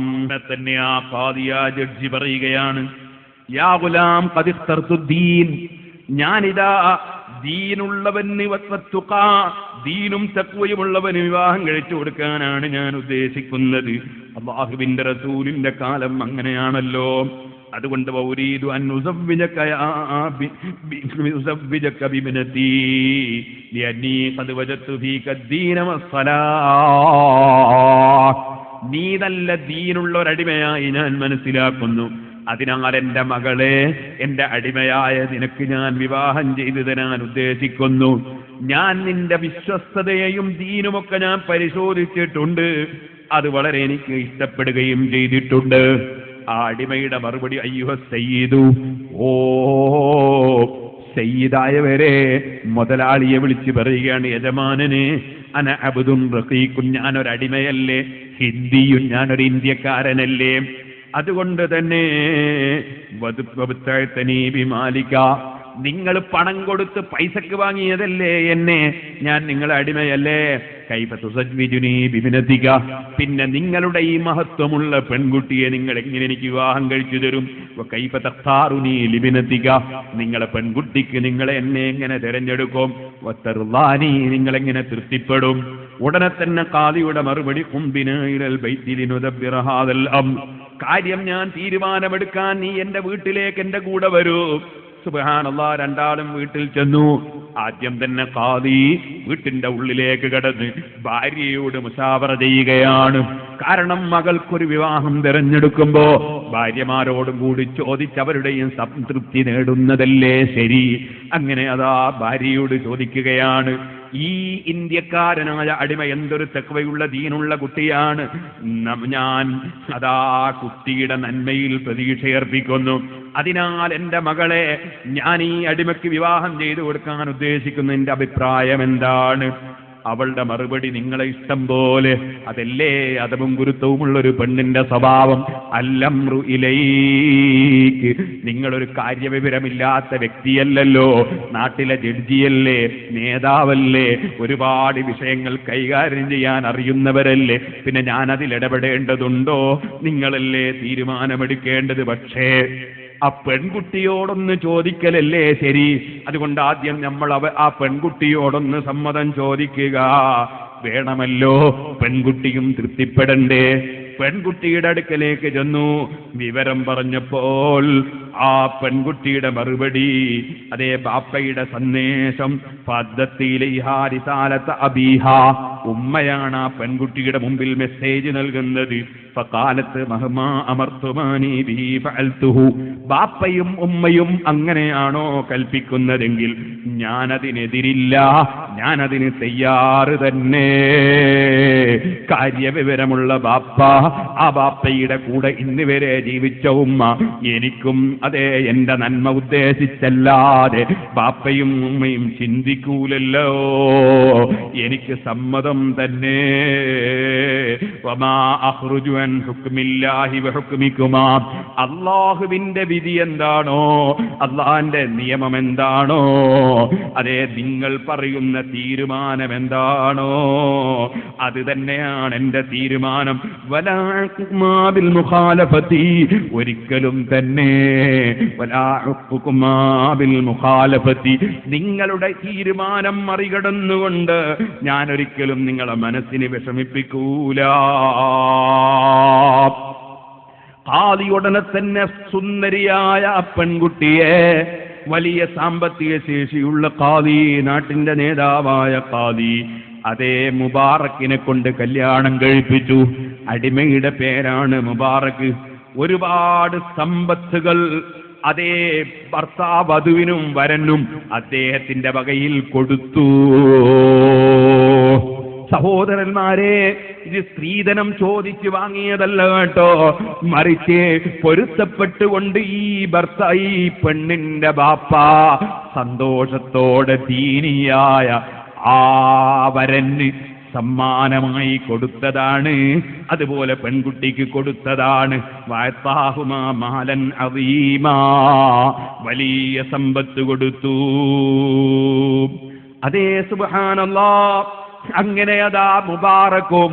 തന്നെ ആ ഖാദിയ ജഡ്ജി പറയുകയാണ്, യാ ഗുലാം ഖദ് ഇഖ്തർതു ദീൻ, ഞാനിതാ ദീനുള്ളവന് വത്തുഖാ, ദീനും തഖ്വയുമുള്ളവന് വിവാഹം കഴിച്ചു കൊടുക്കാനാണ് ഞാൻ ഉദ്ദേശിക്കുന്നത്. അല്ലാഹുവിന്റെ റസൂലിന്റെ കാലം അങ്ങനെയാണല്ലോ. അതുകൊണ്ട് വൗരീദു അൻ ഉസവ്വിജക ബിബ്നതി ലിഅന്നി ഖദ് വജദ്തു ഫീക ദീന വസ്സലാഹ്, നീ നല്ല ദീനുള്ള ഒരടിമയായി ഞാൻ മനസ്സിലാക്കുന്നു. അതിനാൽ എന്റെ മകളെ, എന്റെ അടിമയായ നിനക്ക് ഞാൻ വിവാഹം ചെയ്തു തരാൻ ഉദ്ദേശിക്കുന്നു. ഞാൻ നിന്റെ വിശ്വസ്തതയെയും ദീനുമൊക്കെ ഞാൻ പരിശോധിച്ചിട്ടുണ്ട്. അത് വളരെ എനിക്ക് ഇഷ്ടപ്പെടുകയും ചെയ്തിട്ടുണ്ട്. ആ അടിമയുടെ മറുപടി, അയ്യുഹ സയ്യിദു, ഓ സയ്യിദായവരെ, മുതലാളിയെ വിളിച്ച് പറയുകയാണ്, യജമാനനെ, അന അബ്ദുൻ റഖീഖുൻ, ഞാനൊരടിമയല്ലേ, ഹിന്ദിയും ഞാനൊരു ഇന്ത്യക്കാരനല്ലേ, അതുകൊണ്ട് തന്നെ നിങ്ങൾ പണം കൊടുത്ത് പൈസക്ക് വാങ്ങിയതല്ലേ എന്നെ, ഞാൻ നിങ്ങളെ അടിമയല്ലേ. കൈഫ തുസവ്വിജുനി ബിബ്നതിക, പിന്നെ നിങ്ങളുടെ ഈ മഹത്വമുള്ള പെൺകുട്ടിയെ നിങ്ങൾ എങ്ങനെ എനിക്ക് വിവാഹം കഴിച്ചു തരും. കൈഫ തഖ്താറുനി ലിബ്നതിക, നിങ്ങളെ പെൺകുട്ടിക്ക് നിങ്ങളെ എന്നെ എങ്ങനെ തിരഞ്ഞെടുക്കും. വതർളാനി, നിങ്ങളെങ്ങനെ തൃപ്തിപ്പെടും. ഉടനെ തന്നെ ഖാദിയുടെ മറുപടി, ഖുംബിനാ ഇലൽ ബൈതി ലിനുദബ്ബിറ ഹാദൽ അംർ, കാര്യം ഞാൻ തീരുമാനമെടുക്കാൻ നീ എന്റെ വീട്ടിലേക്ക് എന്റെ കൂടെ വരൂ. സുബ്ഹാനല്ലാഹ്, രണ്ടാളും വീട്ടിൽ ചെന്നു. ആദ്യം തന്നെ ഖാദി വീട്ടിന്റെ ഉള്ളിലേക്ക് കടന്ന് ഭാര്യയോട് മുശാവറ ചെയ്യുകയാണ്. കാരണം മകൾക്കൊരു വിവാഹം തിരഞ്ഞെടുക്കുമ്പോ ഭാര്യമാരോടും കൂടി ചോദിച്ചവരുടെയും സംതൃപ്തി നേടുന്നതല്ലേ ശരി. അങ്ങനെ അതാ ഭാര്യയോട് ചോദിക്കുകയാണ്, ഈ ഇന്ത്യക്കാരനായ അടിമ എന്തൊരു തഖ്വയുള്ള ദീനുള്ള കുട്ടിയാണ്, ഞാൻ അതാ കുട്ടിയുടെ നന്മയിൽ പ്രതീക്ഷയർപ്പിക്കുന്നു. അതിനാൽ എന്റെ മകളെ ഞാൻ ഈ അടിമയ്ക്ക് വിവാഹം ചെയ്തു കൊടുക്കാൻ ഉദ്ദേശിക്കുന്നു, എന്റെ അഭിപ്രായം എന്താണ്? അവളുടെ മറുപടി, നിങ്ങളെ ഇഷ്ടം പോലെ. അതല്ലേ അതവും ഗുരുത്വവുമുള്ളൊരു പെണ്ണിന്റെ സ്വഭാവം. അല്ലംറു ഇലൈക്ക്, നിങ്ങളൊരു കാര്യവിവരമില്ലാത്ത വ്യക്തിയല്ലല്ലോ, നാട്ടിലെ ജഡ്ജിയല്ലേ, നേതാവല്ലേ, ഒരുപാട് വിഷയങ്ങൾ കൈകാര്യം ചെയ്യാൻ അറിയുന്നവരല്ലേ, പിന്നെ ഞാൻ അതിൽ ഇടപെടേണ്ടതുണ്ടോ? നിങ്ങളല്ലേ തീരുമാനമെടുക്കേണ്ടത്. പക്ഷേ ആ പെൺകുട്ടിയോടൊന്ന് ചോദിക്കലല്ലേ ശരി. അതുകൊണ്ട് ആദ്യം നമ്മൾ ആ പെൺകുട്ടിയോടൊന്ന് സമ്മതം ചോദിക്കുക വേണമല്ലോ. പെൺകുട്ടിയും തൃപ്തിപ്പെടണ്ടേ. പെൺകുട്ടിയുടെ അടുക്കലേക്ക് ചെന്നു. വിവരം പറഞ്ഞപ്പോൾ ആ പെൺകുട്ടിയുടെ മറുപടി, അതേ ബാപ്പയുടെ സന്ദേശം, ഉമ്മയാണ് ആ പെൺകുട്ടിയുടെ മുമ്പിൽ മെസ്സേജ് നൽകുന്നത്. ബാപ്പയും ഉമ്മയും അങ്ങനെയാണോ കൽപ്പിക്കുന്നതെങ്കിൽ ഞാനതിനെതിരില്ല, ഞാനതിന് തയ്യാറ് തന്നെ. കാര്യവിവരമുള്ള ബാപ്പ, ആ ബാപ്പയുടെ കൂടെ ഇന്ന് വരെ ജീവിച്ച ഉമ്മ, എനിക്കും അതെ എന്റെ നന്മ ഉദ്ദേശിച്ചല്ലാതെ ബാപ്പയും ഉമ്മയും ചിന്തിക്കൂലല്ലോ. എനിക്ക് സമ്മതം തന്നെ. അള്ളാഹുവിന്റെ വിധി എന്താണോ, അള്ളാഹിന്റെ നിയമം എന്താണോ, അതെ നിങ്ങൾ പറയുന്ന തീരുമാനം എന്താണോ, അത് തന്നെയാണ് എന്റെ തീരുമാനം. വലാ മുഖാലഫതി, ഒരിക്കലും തന്നെ നിങ്ങളുടെ തീരുമാനം മറികടന്നുകൊണ്ട് ഞാൻ ഒരിക്കലും നിങ്ങളെ മനസ്സിനെ വിഷമിപ്പിക്കൂല. ഖാദി ഉടനെ തന്നെ സുന്ദരിയായ പെൺകുട്ടിയെ, വലിയ സാമ്പത്തിക ശേഷിയുള്ള ഖാദി, നാട്ടിന്റെ നേതാവായ ഖാദി, അതേ മുബാറക്കിനെ കൊണ്ട് കല്യാണം കഴിപ്പിച്ചു. അടിമയുടെ പേരാണ് മുബാറക്ക്. ഒരുപാട് സമ്പത്തുകൾ അതേ ഭർത്താവ് വധുവിനും വരനും അദ്ദേഹത്തിന്റെ വകയിൽ കൊടുത്തു. സഹോദരന്മാരെ, ഇത് സ്ത്രീധനം ചോദിച്ചു വാങ്ങിയതല്ല കേട്ടോ, മറിച്ച് പൊരുത്തപ്പെട്ടുകൊണ്ട് ഈ പെണ്ണിന്റെ ബാപ്പ സന്തോഷത്തോടെ ദീനിയായ ആ വരന് സമ്മാനമായി കൊടുത്തതാണ്. അതുപോലെ പെൺകുട്ടിക്ക് കൊടുത്തതാണ്. വഅതാഹുമാ മാലൻ അദീമാ, വലിയ സമ്പത്ത് കൊടുത്തു. അതേ സുബ്ഹാനല്ലാഹ്, അങ്ങനെ അതാ മുബാറക്കും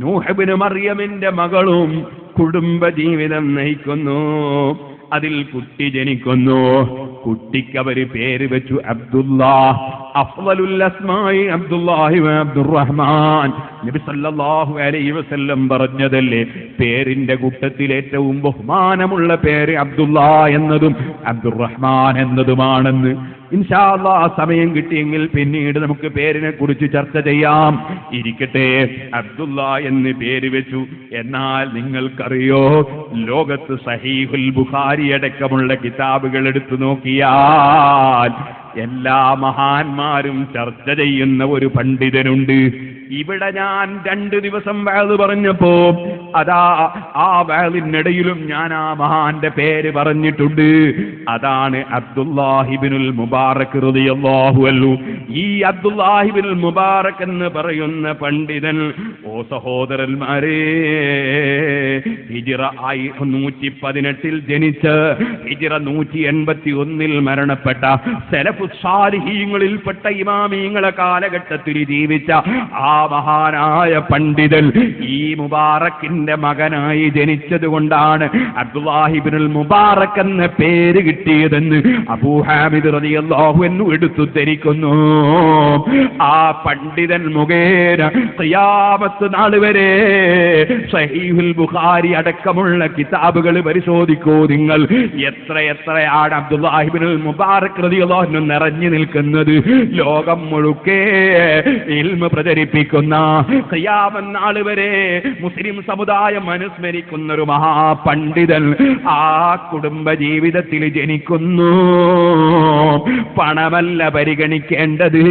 നൂഹ് ഇബ്നു മറിയമിന്റെ മകളും കുടുംബജീവിതം നയിക്കുന്നു. അതിൽ കുട്ടി ജനിക്കുന്നു. കുട്ടിക്ക് അവര് പേര് വെച്ചു അബ്ദുല്ലാഹ്. അഫ്ളലുൽ അസ്മായി അബ്ദുല്ലാഹി വ അബ്ദുറഹ്മാൻ. നബി സല്ലല്ലാഹു അലൈഹി വസല്ലം പറഞ്ഞതല്ലേ, പേരിന്റെ കൂട്ടത്തിൽ ഏറ്റവും ബഹുമാനമുള്ള പേര് അബ്ദുല്ലാഹ് എന്നതും അബ്ദുറഹ്മാൻ എന്നതുമാണെന്ന്. ഇൻഷാ അല്ലാഹ് സമയം കിട്ടിയെങ്കിൽ പിന്നീട് നമുക്ക് പേരിനെ കുറിച്ച് ചർച്ച ചെയ്യാം. ഇരിക്കട്ടെ, അബ്ദുല്ലാഹ് എന്ന് പേര് വെച്ചു. എന്നാൽ നിങ്ങൾക്കറിയോ, ലോകത്ത് സഹീഹുൽ ബുഖാരി അടക്കമുള്ള കിതാബുകൾ എടുത്തു നോക്കിയാൽ എല്ലാ മഹാന്മാരും ചർച്ച ചെയ്യുന്ന ഒരു പണ്ഡിതനുണ്ട്. ഇവിടെ ഞാൻ 2 ദിവസം വഅദ് പറഞ്ഞപ്പോ അതാ ആ വഅദിനിടയിലും ഞാൻ ആ മഹാന്റെ പേര് പറഞ്ഞിട്ടുണ്ട്. അതാണ് അബ്ദുല്ലാഹി ഇബ്നുൽ മുബാറക് റളിയല്ലാഹു അൻഹു. ഈ അബ്ദുല്ലാഹി ഇബ്നുൽ മുബാറക് എന്ന് പറയുന്ന പണ്ഡിതൻ, ഓ സഹോദരന്മാരെ, ഹിജ്റ 118 ജനിച്ച് ഹിജ്റ 181 മരണപ്പെട്ട സലഫുസ് സാലിഹീങ്ങളിൽപ്പെട്ട ഇമാമീങ്ങളെ കാലഘട്ടത്തിൽ ജീവിച്ച ആ മഹാനായ പണ്ഡിതൻ ഈ മുബാറക്കിന്റെ മകനായി ജനിച്ചത് കൊണ്ടാണ് അബ്ദുല്ലാഹി ഇബ്നുൽ മുബാറക് എന്ന പേര് കിട്ടിയതെന്ന് അബൂ ഹാമിദ് റളിയല്ലാഹു അൻഹു എടുത്തു ധരിക്കുന്നു. ആ പണ്ഡിതൻ മുഖേന ഖിയാമത്ത് നാൾ വരെ സഹീഹുൽ ബുഖാരി അടക്കമുള്ള കിതാബുകൾ പരിശോധിക്കൂ നിങ്ങൾ. എത്രയാണ് അബ്ദുല്ലാഹി ഇബ്നുൽ മുബാറക് റളിയല്ലാഹു അൻഹു നിറഞ്ഞു നിൽക്കുന്നത്. ലോകം മുഴുക്കെ ഇൽമ പ്രചരിപ്പിക്കുന്ന, ഖിയാമത്ത് നാൾ വരെ മുസ്ലിം സമുദായം അനുസ്മരിക്കുന്ന ഒരു മഹാപണ്ഡിതൻ ആ കുടുംബ ജീവിതത്തിൽ ജനിക്കുന്നു. പണമല്ല പരിഗണിക്കേണ്ടത്,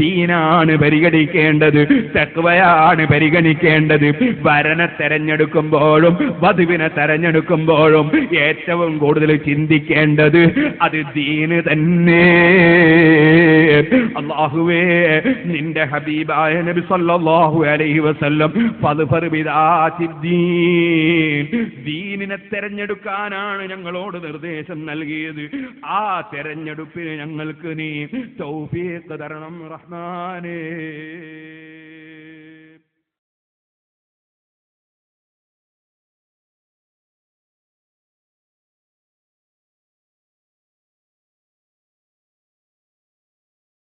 ദീനാണ് പരിഗണിക്കേണ്ടത്, തഖ്വയാണ് പരിഗണിക്കേണ്ടത്. വരനെ തെരഞ്ഞെടുക്കുമ്പോഴും വധുവിനെ തെരഞ്ഞെടുക്കുമ്പോഴും ഏറ്റവും കൂടുതൽ ചിന്തിക്കേണ്ടത് അത് ദീന് തന്നെ. അല്ലാഹുവേ, നിന്റെ ഹബീബായ നബി സല്ലല്ലാഹു അലൈഹി വസല്ലം ഫദ്ഫർ ബിദാത്തിദ്ദീൻ, ദീനിനെ തെരഞ്ഞെടുക്കാനാണ് ഞങ്ങളോട് നിർദ്ദേശം നൽകിയത്. ആ തെരഞ്ഞെടുപ്പിന് ഞങ്ങൾക്ക് നീ തൗഫീഖ് തരണം റഹ്മാനേ.